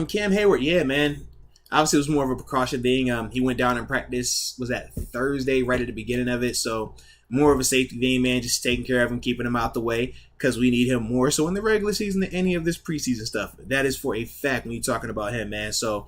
Cam Hayward, yeah, man. Obviously, it was more of a precaution thing. He went down in practice, was that Thursday, right at the beginning of it. So, more of a safety thing, man, just taking care of him, keeping him out the way, because we need him more so in the regular season than any of this preseason stuff. That is for a fact when you're talking about him, man. So,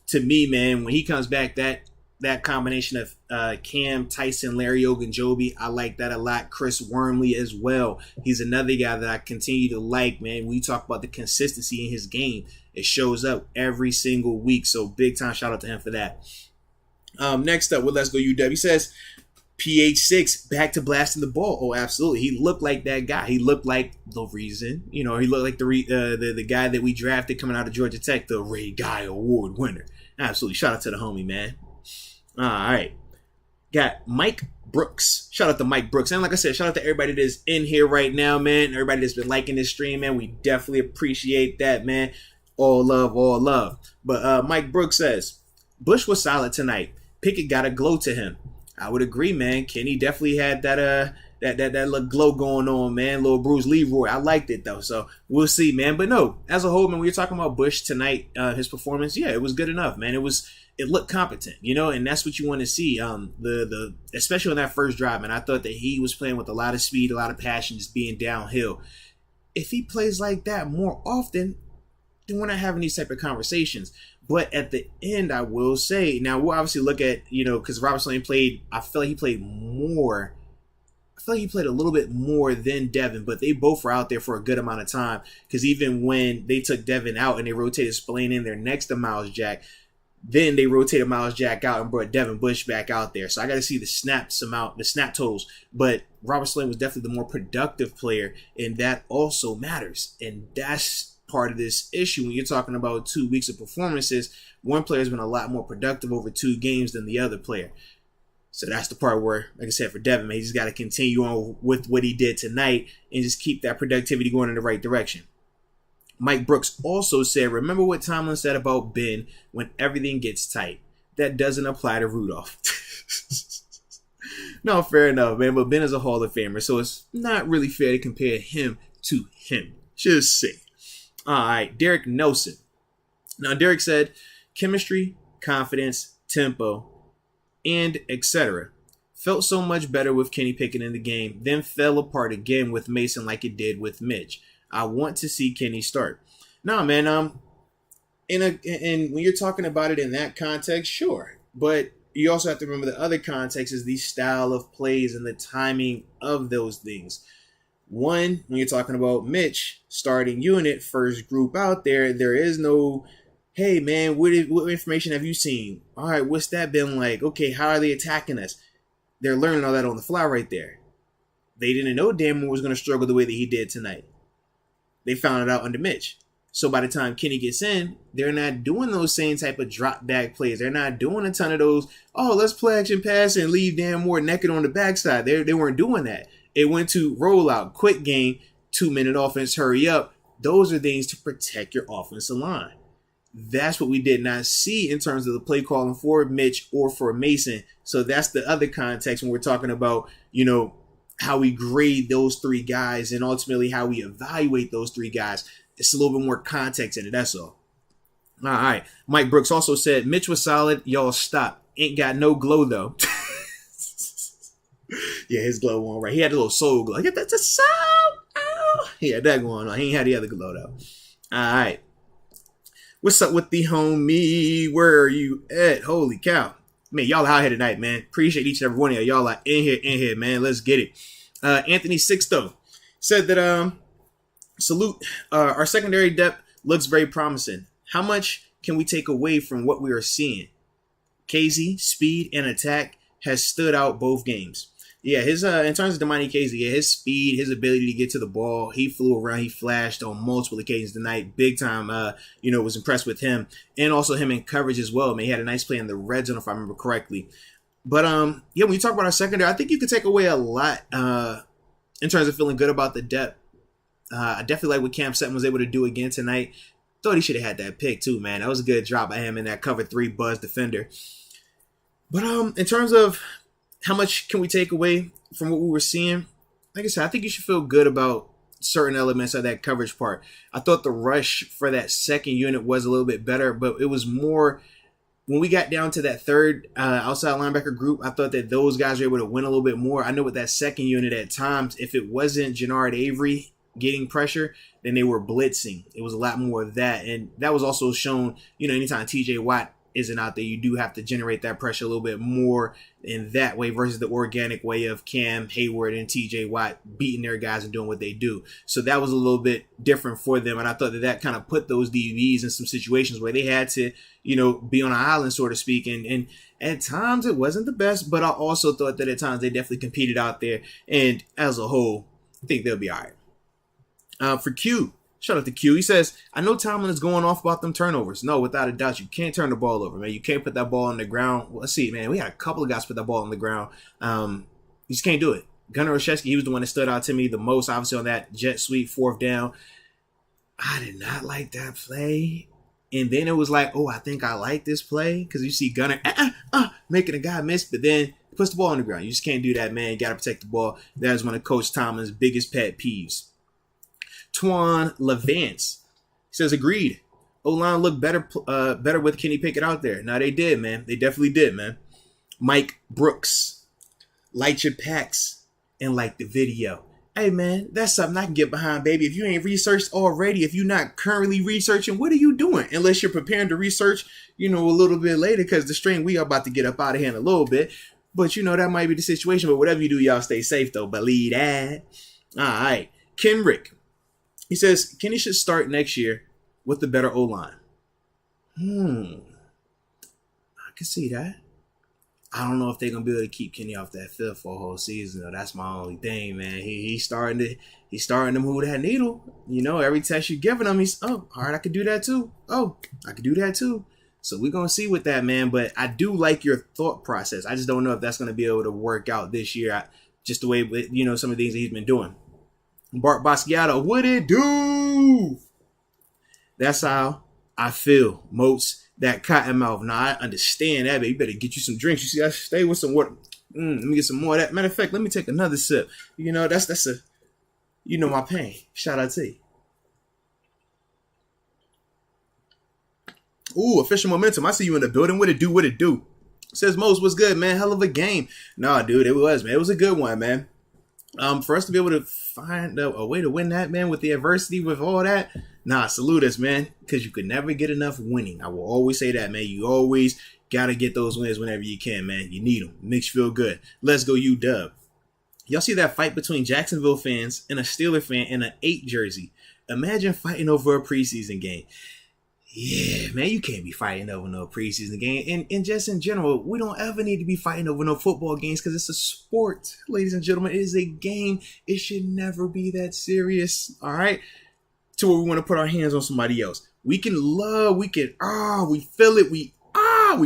to me, man, when he comes back, that combination of Cam, Tyson, Larry Ogunjobi, I like that a lot. Chris Wormley as well. He's another guy that I continue to like, man. When you talk about the consistency in his game, it shows up every single week. So big time shout out to him for that. Next up with Let's Go UW, he says, PH6 back to blasting the ball. Oh, absolutely. He looked like that guy. He looked like the reason. He looked like the guy that we drafted coming out of Georgia Tech, the Ray Guy Award winner. Absolutely. Shout out to the homie, man. All right. Got Mike Brooks. Shout out to Mike Brooks. And like I said, shout out to everybody that's in here right now, man. Everybody that's been liking this stream, man. We definitely appreciate that, man. All love, all love. But Mike Brooks says, Bush was solid tonight. Pickett got a glow to him. I would agree, man. Kenny definitely had that little glow going on, man. Little Bruce Leroy. I liked it, though. So we'll see, man. But no, as a whole, man, we were talking about Bush tonight, his performance. Yeah, it was good enough, man. It looked competent, and that's what you want to see. Especially on that first drive, man. I thought that he was playing with a lot of speed, a lot of passion, just being downhill. If he plays like that more often, then we're not having these type of conversations. But at the end, I will say, now we'll obviously look at, because Robert Slayton played, I feel like he played more. I feel like he played a little bit more than Devin, but they both were out there for a good amount of time. Because even when they took Devin out and they rotated Spillane in there next to Miles Jack, then they rotated Miles Jack out and brought Devin Bush back out there. So I got to see the snap totals. But Robert Slayton was definitely the more productive player, and that also matters. And that's part of this issue when you're talking about 2 weeks of performances. One player has been a lot more productive over 2 games than the other player. So that's the part where, like I said, for Devin, man, he just got to continue on with what he did tonight and just keep that productivity going in the right direction. Mike Brooks also said, remember what Tomlin said about Ben when everything gets tight. That doesn't apply to Rudolph. No, fair enough, man. But Ben is a Hall of Famer, so it's not really fair to compare him to him. Just say. All right, Derek Nelson. Now, Derek said, chemistry, confidence, tempo, and etc. Felt so much better with Kenny Pickett in the game, then fell apart again with Mason like it did with Mitch. I want to see Kenny start. Nah, man. And when you're talking about it in that context, sure. But you also have to remember the other context is the style of plays and the timing of those things. One, when you're talking about Mitch, starting unit, first group out there, there is no, hey, man, what information have you seen? All right, what's that been like? Okay, how are they attacking us? They're learning all that on the fly right there. They didn't know Dan Moore was going to struggle the way that he did tonight. They found it out under Mitch. So by the time Kenny gets in, they're not doing those same type of drop back plays. They're not doing a ton of those, oh, let's play action pass and leave Dan Moore naked on the backside. They weren't doing that. It went to rollout, quick game, 2-minute offense, hurry up. Those are things to protect your offensive line. That's what we did not see in terms of the play calling for Mitch or for Mason. So that's the other context when we're talking about, how we grade those three guys and ultimately how we evaluate those three guys. It's a little bit more context in it, that's all. All right. Mike Brooks also said, Mitch was solid. Y'all stop. Ain't got no glow, though. Yeah, his glow on, right? He had a little soul glow. Yeah, that's a soul. Oh. He had that going on. He ain't had the other glow, though. All right. What's up with the homie? Where are you at? Holy cow. Man, y'all out here tonight, man. Appreciate each and every one of y'all. Y'all are in here, man. Let's get it. Anthony Sixto said that, salute. Our secondary depth looks very promising. How much can we take away from what we are seeing? KZ, speed, and attack has stood out both games. Yeah, his in terms of Damani Casey, yeah, his speed, his ability to get to the ball, he flew around, he flashed on multiple occasions tonight. Big time, was impressed with him. And also him in coverage as well. Man, he had a nice play in the red zone, if I remember correctly. But, when you talk about our secondary, I think you could take away a lot in terms of feeling good about the depth. I definitely like what Cam Sutton was able to do again tonight. Thought he should have had that pick too, man. That was a good drop by him in that cover 3 buzz defender. But in terms of how much can we take away from what we were seeing, like I said, I think you should feel good about certain elements of that coverage part. I thought the rush for that second unit was a little bit better, but it was more when we got down to that third outside linebacker group. I thought that those guys were able to win a little bit more. I know with that second unit at times, if it wasn't Jannard Avery getting pressure, then they were blitzing. It was a lot more of that. And that was also shown, anytime TJ Watt isn't out there, you do have to generate that pressure a little bit more in that way versus the organic way of Cam Hayward and TJ Watt beating their guys and doing what they do. So that was a little bit different for them. And I thought that kind of put those DBs in some situations where they had to, be on an island, so to speak. And at times it wasn't the best, but I also thought that at times they definitely competed out there. And as a whole, I think they'll be all right. For Q, shout out to Q. He says, I know Tomlin is going off about them turnovers. No, without a doubt, you can't turn the ball over, man. You can't put that ball on the ground. Well, let's see, man. We had a couple of guys put that ball on the ground. You just can't do it. Gunnar Olszewski, he was the one that stood out to me the most, obviously, on that jet sweep 4th down. I did not like that play. And then it was like, oh, I think I like this play. Because you see Gunnar making a guy miss, but then he puts the ball on the ground. You just can't do that, man. You got to protect the ball. That is one of Coach Tomlin's biggest pet peeves. Twan Levance says, agreed. O-line looked better with Kenny Pickett out there. Now, they did, man. They definitely did, man. Mike Brooks, light your packs and like the video. Hey, man, that's something I can get behind, baby. If you ain't researched already, if you're not currently researching, what are you doing? Unless you're preparing to research, a little bit later, because the string we are about to get up out of here in a little bit. But, that might be the situation. But whatever you do, y'all stay safe, though. Believe that. All right. Kenrick. He says, Kenny should start next year with the better O-line. I can see that. I don't know if they're going to be able to keep Kenny off that field for a whole season, though. That's my only thing, man. He's starting to move that needle. Every test you're giving him, he's, all right, I could do that too. Oh, I could do that too. So we're going to see with that, man. But I do like your thought process. I just don't know if that's going to be able to work out this year, just the way, some of the things that he's been doing. Bart Basquiat, what it do? That's how I feel. Moats, that cotton mouth. Now, I understand that, but you better get you some drinks. You see, I stay with some water. Let me get some more of that. Matter of fact, let me take another sip. That's a, my pain. Shout out to you. Ooh, official momentum. I see you in the building. What it do? Says Moats, what's good, man? Hell of a game. Nah, dude, it was, man. It was a good one, man. For us to be able to find a way to win that, man, with the adversity, with all that, salute us, man, because you could never get enough winning. I will always say that, man. You always got to get those wins whenever you can, man. You need them. Makes you feel good. Let's go, UW. Y'all see that fight between Jacksonville fans and a Steeler fan in an 8 jersey? Imagine fighting over a preseason game. Yeah, man, you can't be fighting over no preseason game. And just in general, we don't ever need to be fighting over no football games because it's a sport, ladies and gentlemen. It is a game. It should never be that serious, all right? to where we want to put our hands on somebody else. We can we feel it, we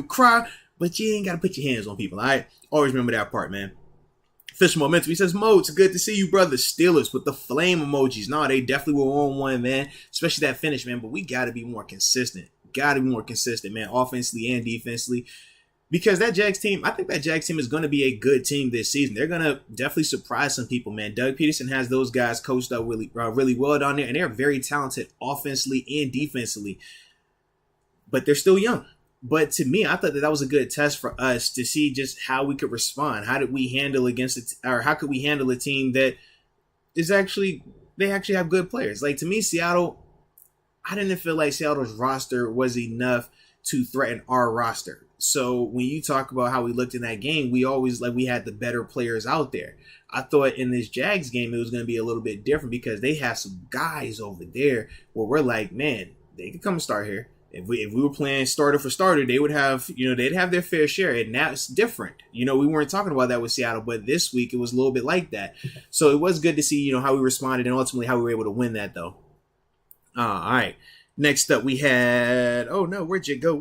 cry, but you ain't got to put your hands on people, all right? Always remember that part, man. Official Momentum, he says, Moats, good to see you, brother. Steelers with the flame emojis. No, they definitely were on one, man, especially that finish, man, but we got to be more consistent. Man, offensively and defensively. Because that Jags team, I think that Jags team is going to be a good team this season. They're going to definitely surprise some people, man. Doug Peterson has those guys coached up really well down there, and they're very talented offensively and defensively. But they're still young. But to me, I thought that was a good test for us to see just how we could respond. How did we handle how could we handle a team that is they actually have good players? Like, to me, Seattle, I didn't feel like Seattle's roster was enough to threaten our roster. So when you talk about how we looked in that game, we always we had the better players out there. I thought in this Jags game it was going to be a little bit different because they have some guys over there where we're like, man, they could come and start here. If we were playing starter for starter, they would have, they'd have their fair share, and that's different. We weren't talking about that with Seattle, but this week it was a little bit like that. So it was good to see, how we responded and ultimately how we were able to win that, though. All right. Next up, we had, oh no, where'd you go?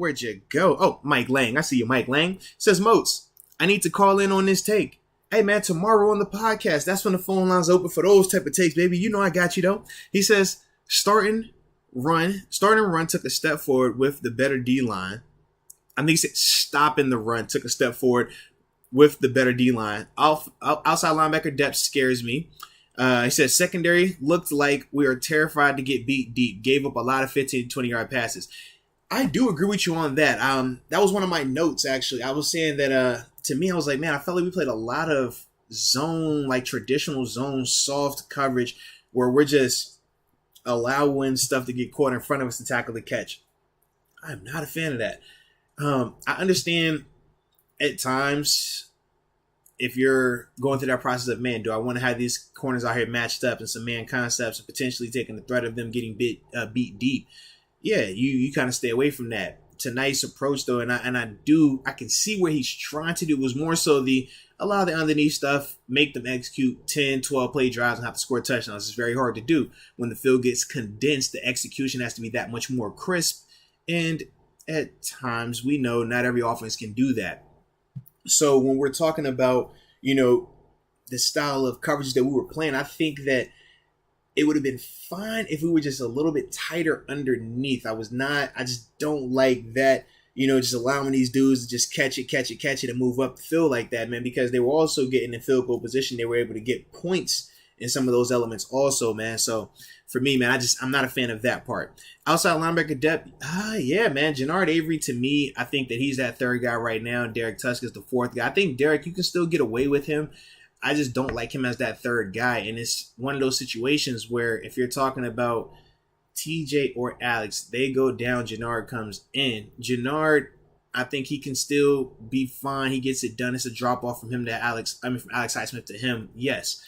Oh, Mike Lang. I see you, Mike Lang. Says, Moats, I need to call in on this take. Hey, man, tomorrow on the podcast, that's when the phone line's open for those type of takes, baby. I got you, though. He says, starting run took a step forward with the better D-line. I think he said stopping the run took a step forward with the better D-line. Outside linebacker depth scares me. He says secondary looked like we are terrified to get beat deep. Gave up a lot of 15 to 20-yard passes. I do agree with you on that. That was one of my notes, actually. I was saying that to me, I was like, man, I felt like we played a lot of zone, like traditional zone, soft coverage where we're just allowing stuff to get caught in front of us to tackle the catch. I'm not a fan of that. I understand at times if you're going through that process of, man, do I want to have these corners out here matched up and some man concepts and potentially taking the threat of them getting beat deep? Yeah, you kind of stay away from that. It's a nice approach, though, and I can see where he's trying to do. It was more so allow the underneath stuff, make them execute 10, 12 play drives and have to score touchdowns. It's very hard to do. When the field gets condensed, the execution has to be that much more crisp, and at times we know not every offense can do that. So when we're talking about, the style of coverages that we were playing, I think that it would have been fine if we were just a little bit tighter underneath. I just don't like that, just allowing these dudes to just catch it and move up the field like that, man, because they were also getting in field goal position. They were able to get points in some of those elements also, man. So for me, man, I'm not a fan of that part. Outside linebacker depth, yeah, man. Jannard Avery, to me, I think that he's that third guy right now. Derek Tusk is the fourth guy. I think Derek, you can still get away with him. I just don't like him as that third guy. And it's one of those situations where if you're talking about TJ or Alex, they go down, Jannard comes in. Jannard, I think he can still be fine. He gets it done. It's a drop off from him to from Alex Highsmith to him. Yes.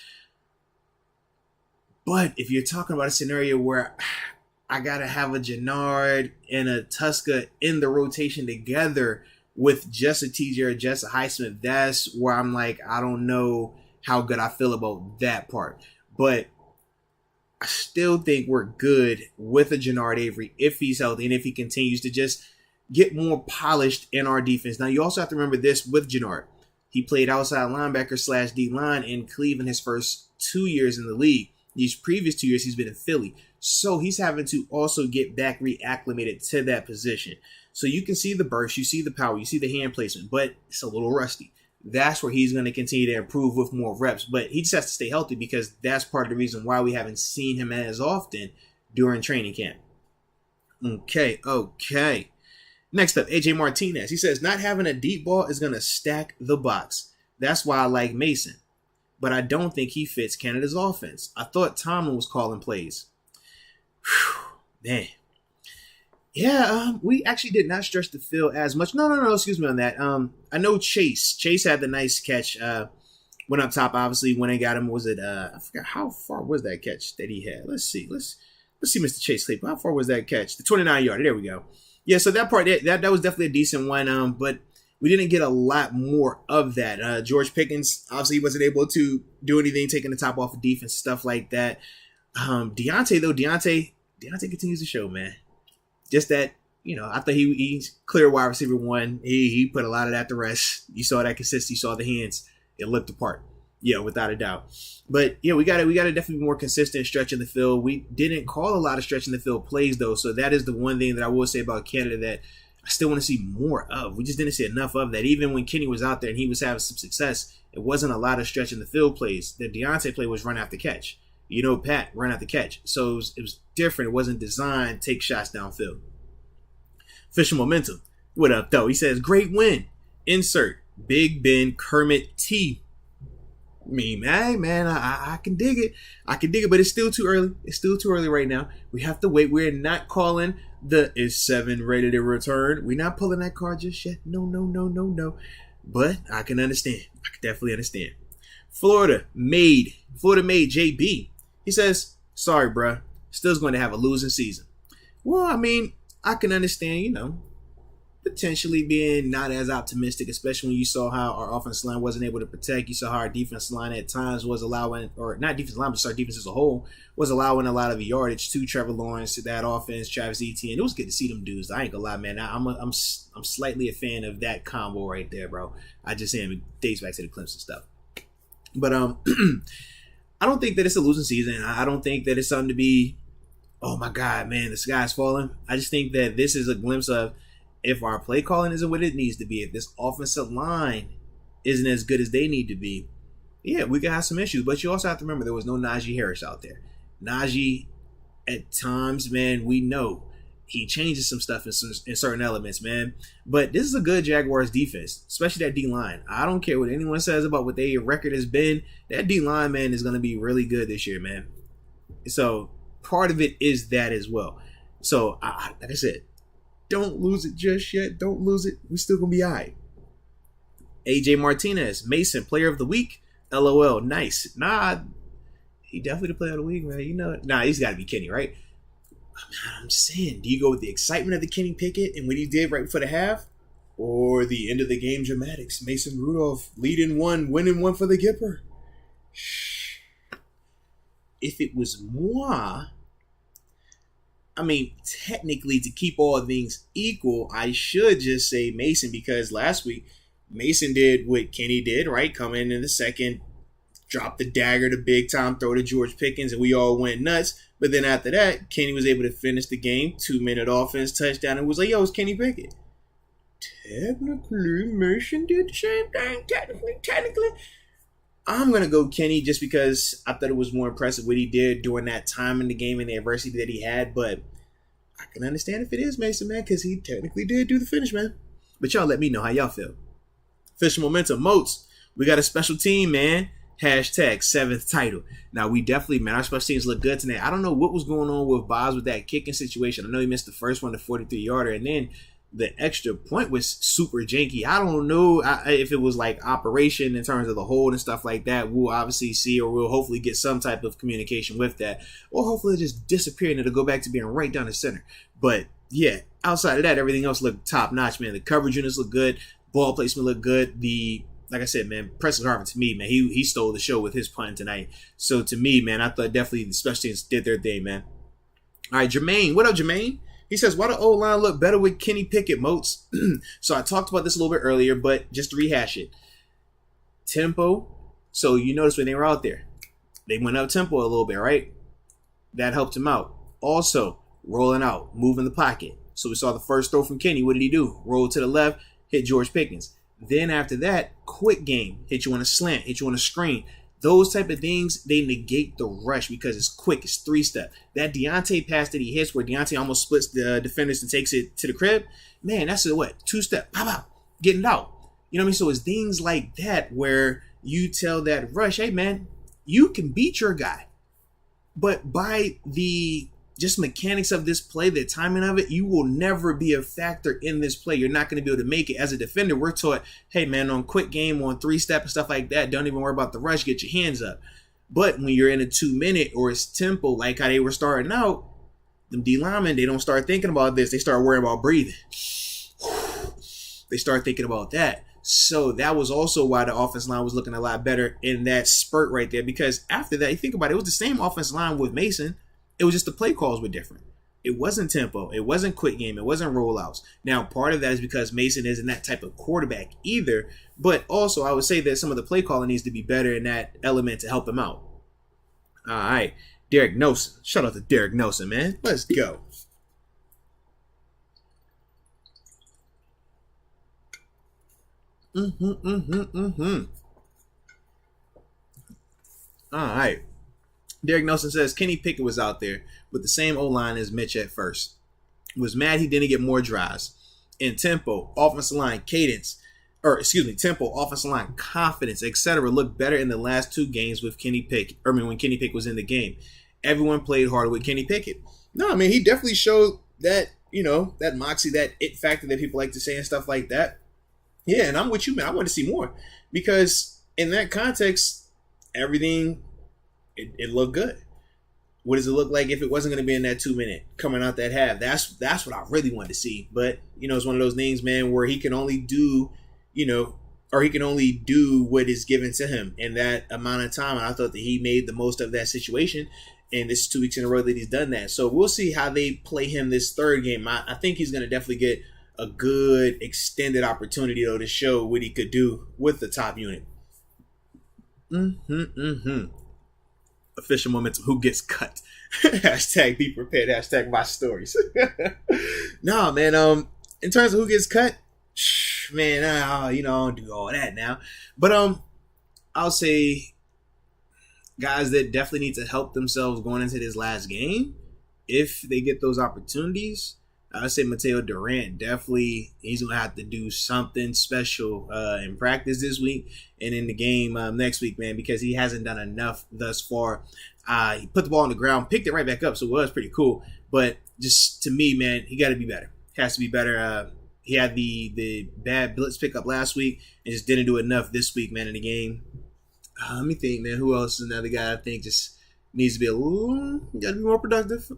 But if you're talking about a scenario where I got to have a Jannard and a Tuska in the rotation together with just a TJ or just a Highsmith, that's where I'm like, I don't know how good I feel about that part. But I still think we're good with a Jannard Avery if he's healthy and if he continues to just get more polished in our defense. Now, you also have to remember this with Jannard. He played outside linebacker / D-line in Cleveland his first 2 years in the league. These previous 2 years, he's been in Philly. So he's having to also get back reacclimated to that position. So you can see the burst, you see the power, you see the hand placement, but it's a little rusty. That's where he's going to continue to improve with more reps. But he just has to stay healthy because that's part of the reason why we haven't seen him as often during training camp. Okay. Next up, AJ Martinez. He says, not having a deep ball is going to stack the box. That's why I like Mason. But I don't think he fits Canada's offense. I thought Tomlin was calling plays. Whew, man. Yeah, we actually did not stretch the field as much. No, excuse me on that. I know Chase. Chase had the nice catch. Went up top, obviously, when they got him. Was it, I forgot, how far was that catch that he had? Let's see, Mr. Chase Claypool. How far was that catch? The 29-yard. There we go. Yeah, so that part, that was definitely a decent one. But we didn't get a lot more of that. George Pickens, obviously, he wasn't able to do anything, taking the top off of defense, stuff like that. Deontay, Deontay continues to show, man. Just that, I thought he's clear wide receiver one. He put a lot of that to rest. You saw that consistency. You saw the hands. It looked apart. Yeah, without a doubt. But yeah, we gotta definitely be more consistent stretching the field. We didn't call a lot of stretching the field plays though, so that is the one thing that I will say about Canada that I still want to see more of. We just didn't see enough of that. Even when Kenny was out there and he was having some success, it wasn't a lot of stretching the field plays. The Deontay play was run after catch. Pat, run after catch. So it was different. It wasn't designed to take shots downfield. Official momentum. What up though? He says, great win. Insert Big Ben Kermit T. Man, I can dig it. But it's still too early. It's still too early right now. We have to wait. We're not calling the is 7 ready to return. We're not pulling that card just yet. No. But I can understand. I can definitely understand. Florida made JB. He says, sorry, bruh. Still's going to have a losing season. Well, I mean, I can understand, potentially being not as optimistic, especially when you saw how our offensive line wasn't able to protect. You saw how our defensive line at times was allowing, or not defensive line, but our defense as a whole was allowing a lot of yardage to Trevor Lawrence, to that offense, Travis Etienne. It was good to see them dudes. I ain't gonna lie, man. I'm slightly a fan of that combo right there, bro. I just am. It dates back to the Clemson stuff. But I don't think that it's a losing season. I don't think that it's something to be, oh my God, man, the sky's falling. I just think that this is a glimpse of, if our play calling isn't what it needs to be, if this offensive line isn't as good as they need to be, yeah, we can have some issues. But you also have to remember there was no Najee Harris out there. Najee, at times, man, we know he changes some stuff in certain elements, man. But this is a good Jaguars defense, especially that D-line. I don't care what anyone says about what their record has been. That D-line, man, is going to be really good this year, man. So part of it is that as well. So, like I said, don't lose it just yet. Don't lose it. We're still going to be all right. AJ Martinez, Mason, player of the week. LOL, nice. Nah, he definitely the player of the week, man. Nah, he's got to be Kenny, right? I'm saying, do you go with the excitement of the Kenny Pickett and what he did right before the half? Or the end of the game dramatics? Mason Rudolph leading one, winning one for the Gipper. If it was moi, I mean, technically, to keep all things equal, I should just say Mason, because last week, Mason did what Kenny did, right? Come in the second, drop the dagger, the big time throw to George Pickens, and we all went nuts. But then after that, Kenny was able to finish the game, 2-minute offense, touchdown, and was like, yo, it's Kenny Pickett. Technically, Mason did the same thing. Technically. I'm going to go Kenny just because I thought it was more impressive what he did during that time in the game and the adversity that he had. But I can understand if it is Mason, man, because he technically did do the finish, man. But y'all let me know how y'all feel. Official momentum, Moats. We got a special team, man. Hashtag 7th title. Now, we definitely, man, our special teams look good tonight. I don't know what was going on with Boz with that kicking situation. I know he missed the first one, the 43-yarder, and then the extra point was super janky. I don't know if it was like operation in terms of the hold and stuff like that. We'll obviously see, or we'll hopefully get some type of communication with that. Or hopefully it just disappear and it'll go back to being right down the center. But yeah, outside of that, everything else looked top notch, man. The coverage units look good. Ball placement looked good. Like I said, man, Preston Harvin, to me, man, he stole the show with his punt tonight. So to me, man, I thought definitely the special teams did their thing, man. All right, Jermaine. What up, Jermaine? He says, why the O-line look better with Kenny Pickett, Moats? So I talked about this a little bit earlier, but just to rehash it. Tempo. So you notice when they were out there, they went up tempo a little bit, right? That helped him out. Also, rolling out, moving the pocket. So we saw the first throw from Kenny. What did he do? Roll to the left, hit George Pickens. Then after that, quick game. Hit you on a slant, hit you on a screen. Those type of things, they negate the rush because it's quick. It's 3-step. That Deontay pass that he hits where Deontay almost splits the defenders and takes it to the crib, man, that's a what? 2-step. Pop out. Getting out. You know what I mean? So it's things like that where you tell that rush, hey, man, you can beat your guy. But by the just mechanics of this play, the timing of it, you will never be a factor in this play. You're not going to be able to make it. As a defender, we're taught, hey, man, on quick game, on 3-step and stuff like that, don't even worry about the rush, get your hands up. But when you're in a 2-minute or it's tempo, like how they were starting out, them D linemen, they don't start thinking about this. They start worrying about breathing. They start thinking about that. So that was also why the offensive line was looking a lot better in that spurt right there. Because after that, you think about it, it was the same offensive line with Mason. It was just the play calls were different. It wasn't tempo. It wasn't quick game. It wasn't rollouts. Now, part of that is because Mason isn't that type of quarterback either. But also, I would say that some of the play calling needs to be better in that element to help him out. All right. Derek Nelson. Shout out to Derek Nelson, man. Let's go. All right. Derek Nelson says Kenny Pickett was out there with the same O-line as Mitch at first. Was mad he didn't get more drives. In tempo, offensive line cadence, tempo, offensive line confidence, etc. looked better in the last two games with Kenny Pickett. When Kenny Pickett was in the game. Everyone played harder with Kenny Pickett. No, I mean, he definitely showed that, that moxie, that it factor that people like to say and stuff like that. Yeah, and I'm with you, man. I want to see more. Because in that context, everything, it looked good. What does it look like if it wasn't going to be in that 2 minute coming out that half? That's what I really wanted to see. But, it's one of those things, man, where he can only do, he can only do what is given to him in that amount of time. And I thought that he made the most of that situation. And this is 2 weeks in a row that he's done that. So we'll see how they play him this third game. I think he's going to definitely get a good extended opportunity, though, to show what he could do with the top unit. Official moments of who gets cut. Hashtag be prepared. Hashtag my stories. Nah, man. In terms of who gets cut, man, I don't do all that now. But I'll say guys that definitely need to help themselves going into this last game, if they get those opportunities. I say Mateo Durant, definitely he's going to have to do something special in practice this week and in the game next week, man, because he hasn't done enough thus far. He put the ball on the ground, picked it right back up, so it was pretty cool. But just to me, man, he got to be better. He has to be better. He had the bad blitz pickup last week and just didn't do enough this week, man, in the game. Let me think, man. Who else is another guy I think just needs to be got to be more productive.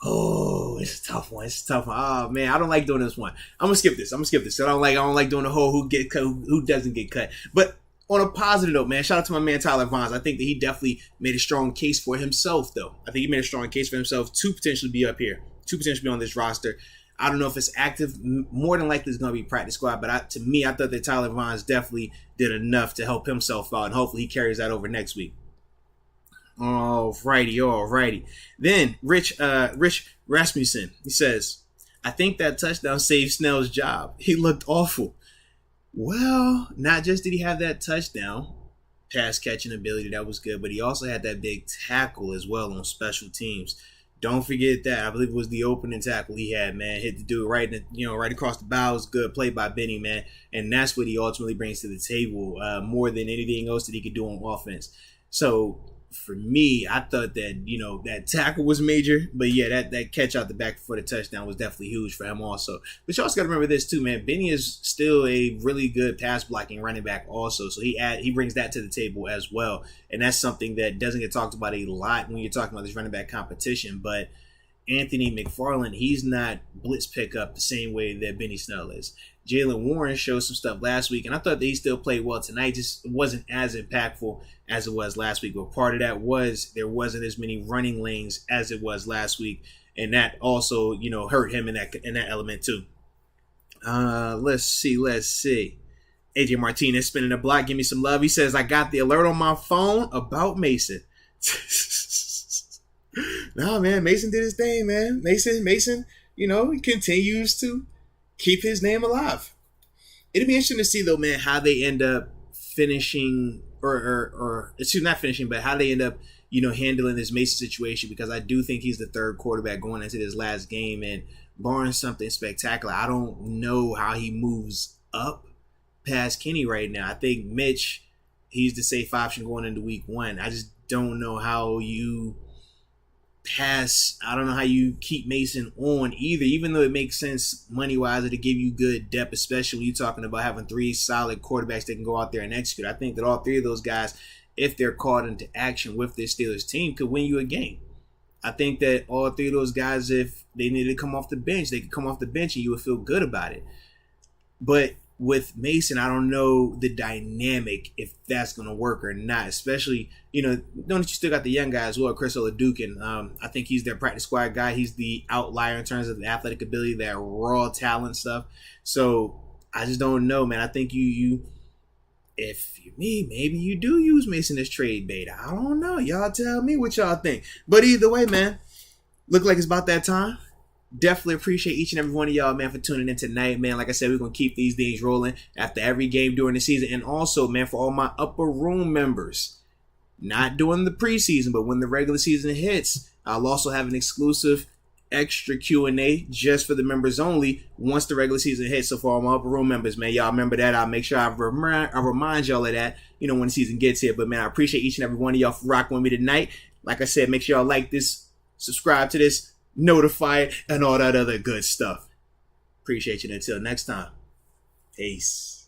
Oh, it's a tough one. Oh man, I don't like doing this one. I'm gonna skip this. I don't like doing the whole who doesn't get cut. But on a positive note, man, shout out to my man Tyler Vaughns. I think that he definitely made a strong case for himself, though. I think he made a strong case for himself to potentially be up here, to potentially be on this roster. I don't know if it's active. More than likely, it's going to be practice squad. But to me, I thought that Tyler Vaughns definitely did enough to help himself out, and hopefully he carries that over next week. Alrighty. Then Rich Rasmussen, he says, I think that touchdown saved Snell's job. He looked awful. Well, not just did he have that touchdown, pass catching ability, that was good, but he also had that big tackle as well on special teams. Don't forget that. I believe it was the opening tackle he had, man. Hit the dude right across the bows. Good play by Benny, man. And that's what he ultimately brings to the table, more than anything else that he could do on offense. So for me, I thought that, that tackle was major. But yeah, that catch out the back for the touchdown was definitely huge for him also. But you also got to remember this too, man. Benny is still a really good pass blocking running back also. So he brings that to the table as well. And that's something that doesn't get talked about a lot when you're talking about this running back competition. But Anthony McFarland, he's not blitz pickup the same way that Benny Snell is. Jalen Warren showed some stuff last week, and I thought that he still played well tonight. Just wasn't as impactful as it was last week. But part of that was there wasn't as many running lanes as it was last week, and that also, hurt him in that element too. Let's see. AJ Martinez spinning the block. Give me some love. He says, I got the alert on my phone about Mason. No, man, Mason did his thing, man. Mason, he continues to keep his name alive. It'll be interesting to see, though, man, how they end up finishing, not finishing, but how they end up, handling this Mason situation, because I do think he's the third quarterback going into this last game, and barring something spectacular, I don't know how he moves up past Kenny right now. I think Mitch, he's the safe option going into week one. I just don't know how you I don't know how you keep Mason on either, even though it makes sense money-wise to give you good depth, especially when you're talking about having three solid quarterbacks that can go out there and execute. I think that all three of those guys, if they're called into action with this Steelers team, could win you a game. I think that all three of those guys, if they needed to come off the bench, they could come off the bench and you would feel good about it. But with Mason, I don't know the dynamic if that's going to work or not. Especially, knowing that you still got the young guy as well, Chris Oladukin. I think he's their practice squad guy. He's the outlier in terms of the athletic ability, that raw talent stuff. So I just don't know, man. I think if you're me, maybe you do use Mason as trade bait. I don't know. Y'all tell me what y'all think. But either way, man, look like it's about that time. Definitely appreciate each and every one of y'all, man, for tuning in tonight, man. Like I said, we're going to keep these things rolling after every game during the season. And also, man, for all my upper room members, not during the preseason, but when the regular season hits, I'll also have an exclusive extra Q&A just for the members only once the regular season hits. So for all my upper room members, man, y'all remember that. I'll make sure I remind y'all of that, when the season gets here. But, man, I appreciate each and every one of y'all for rocking with me tonight. Like I said, make sure y'all like this, subscribe to this, notify it, and all that other good stuff. Appreciate you. Until next time. Peace.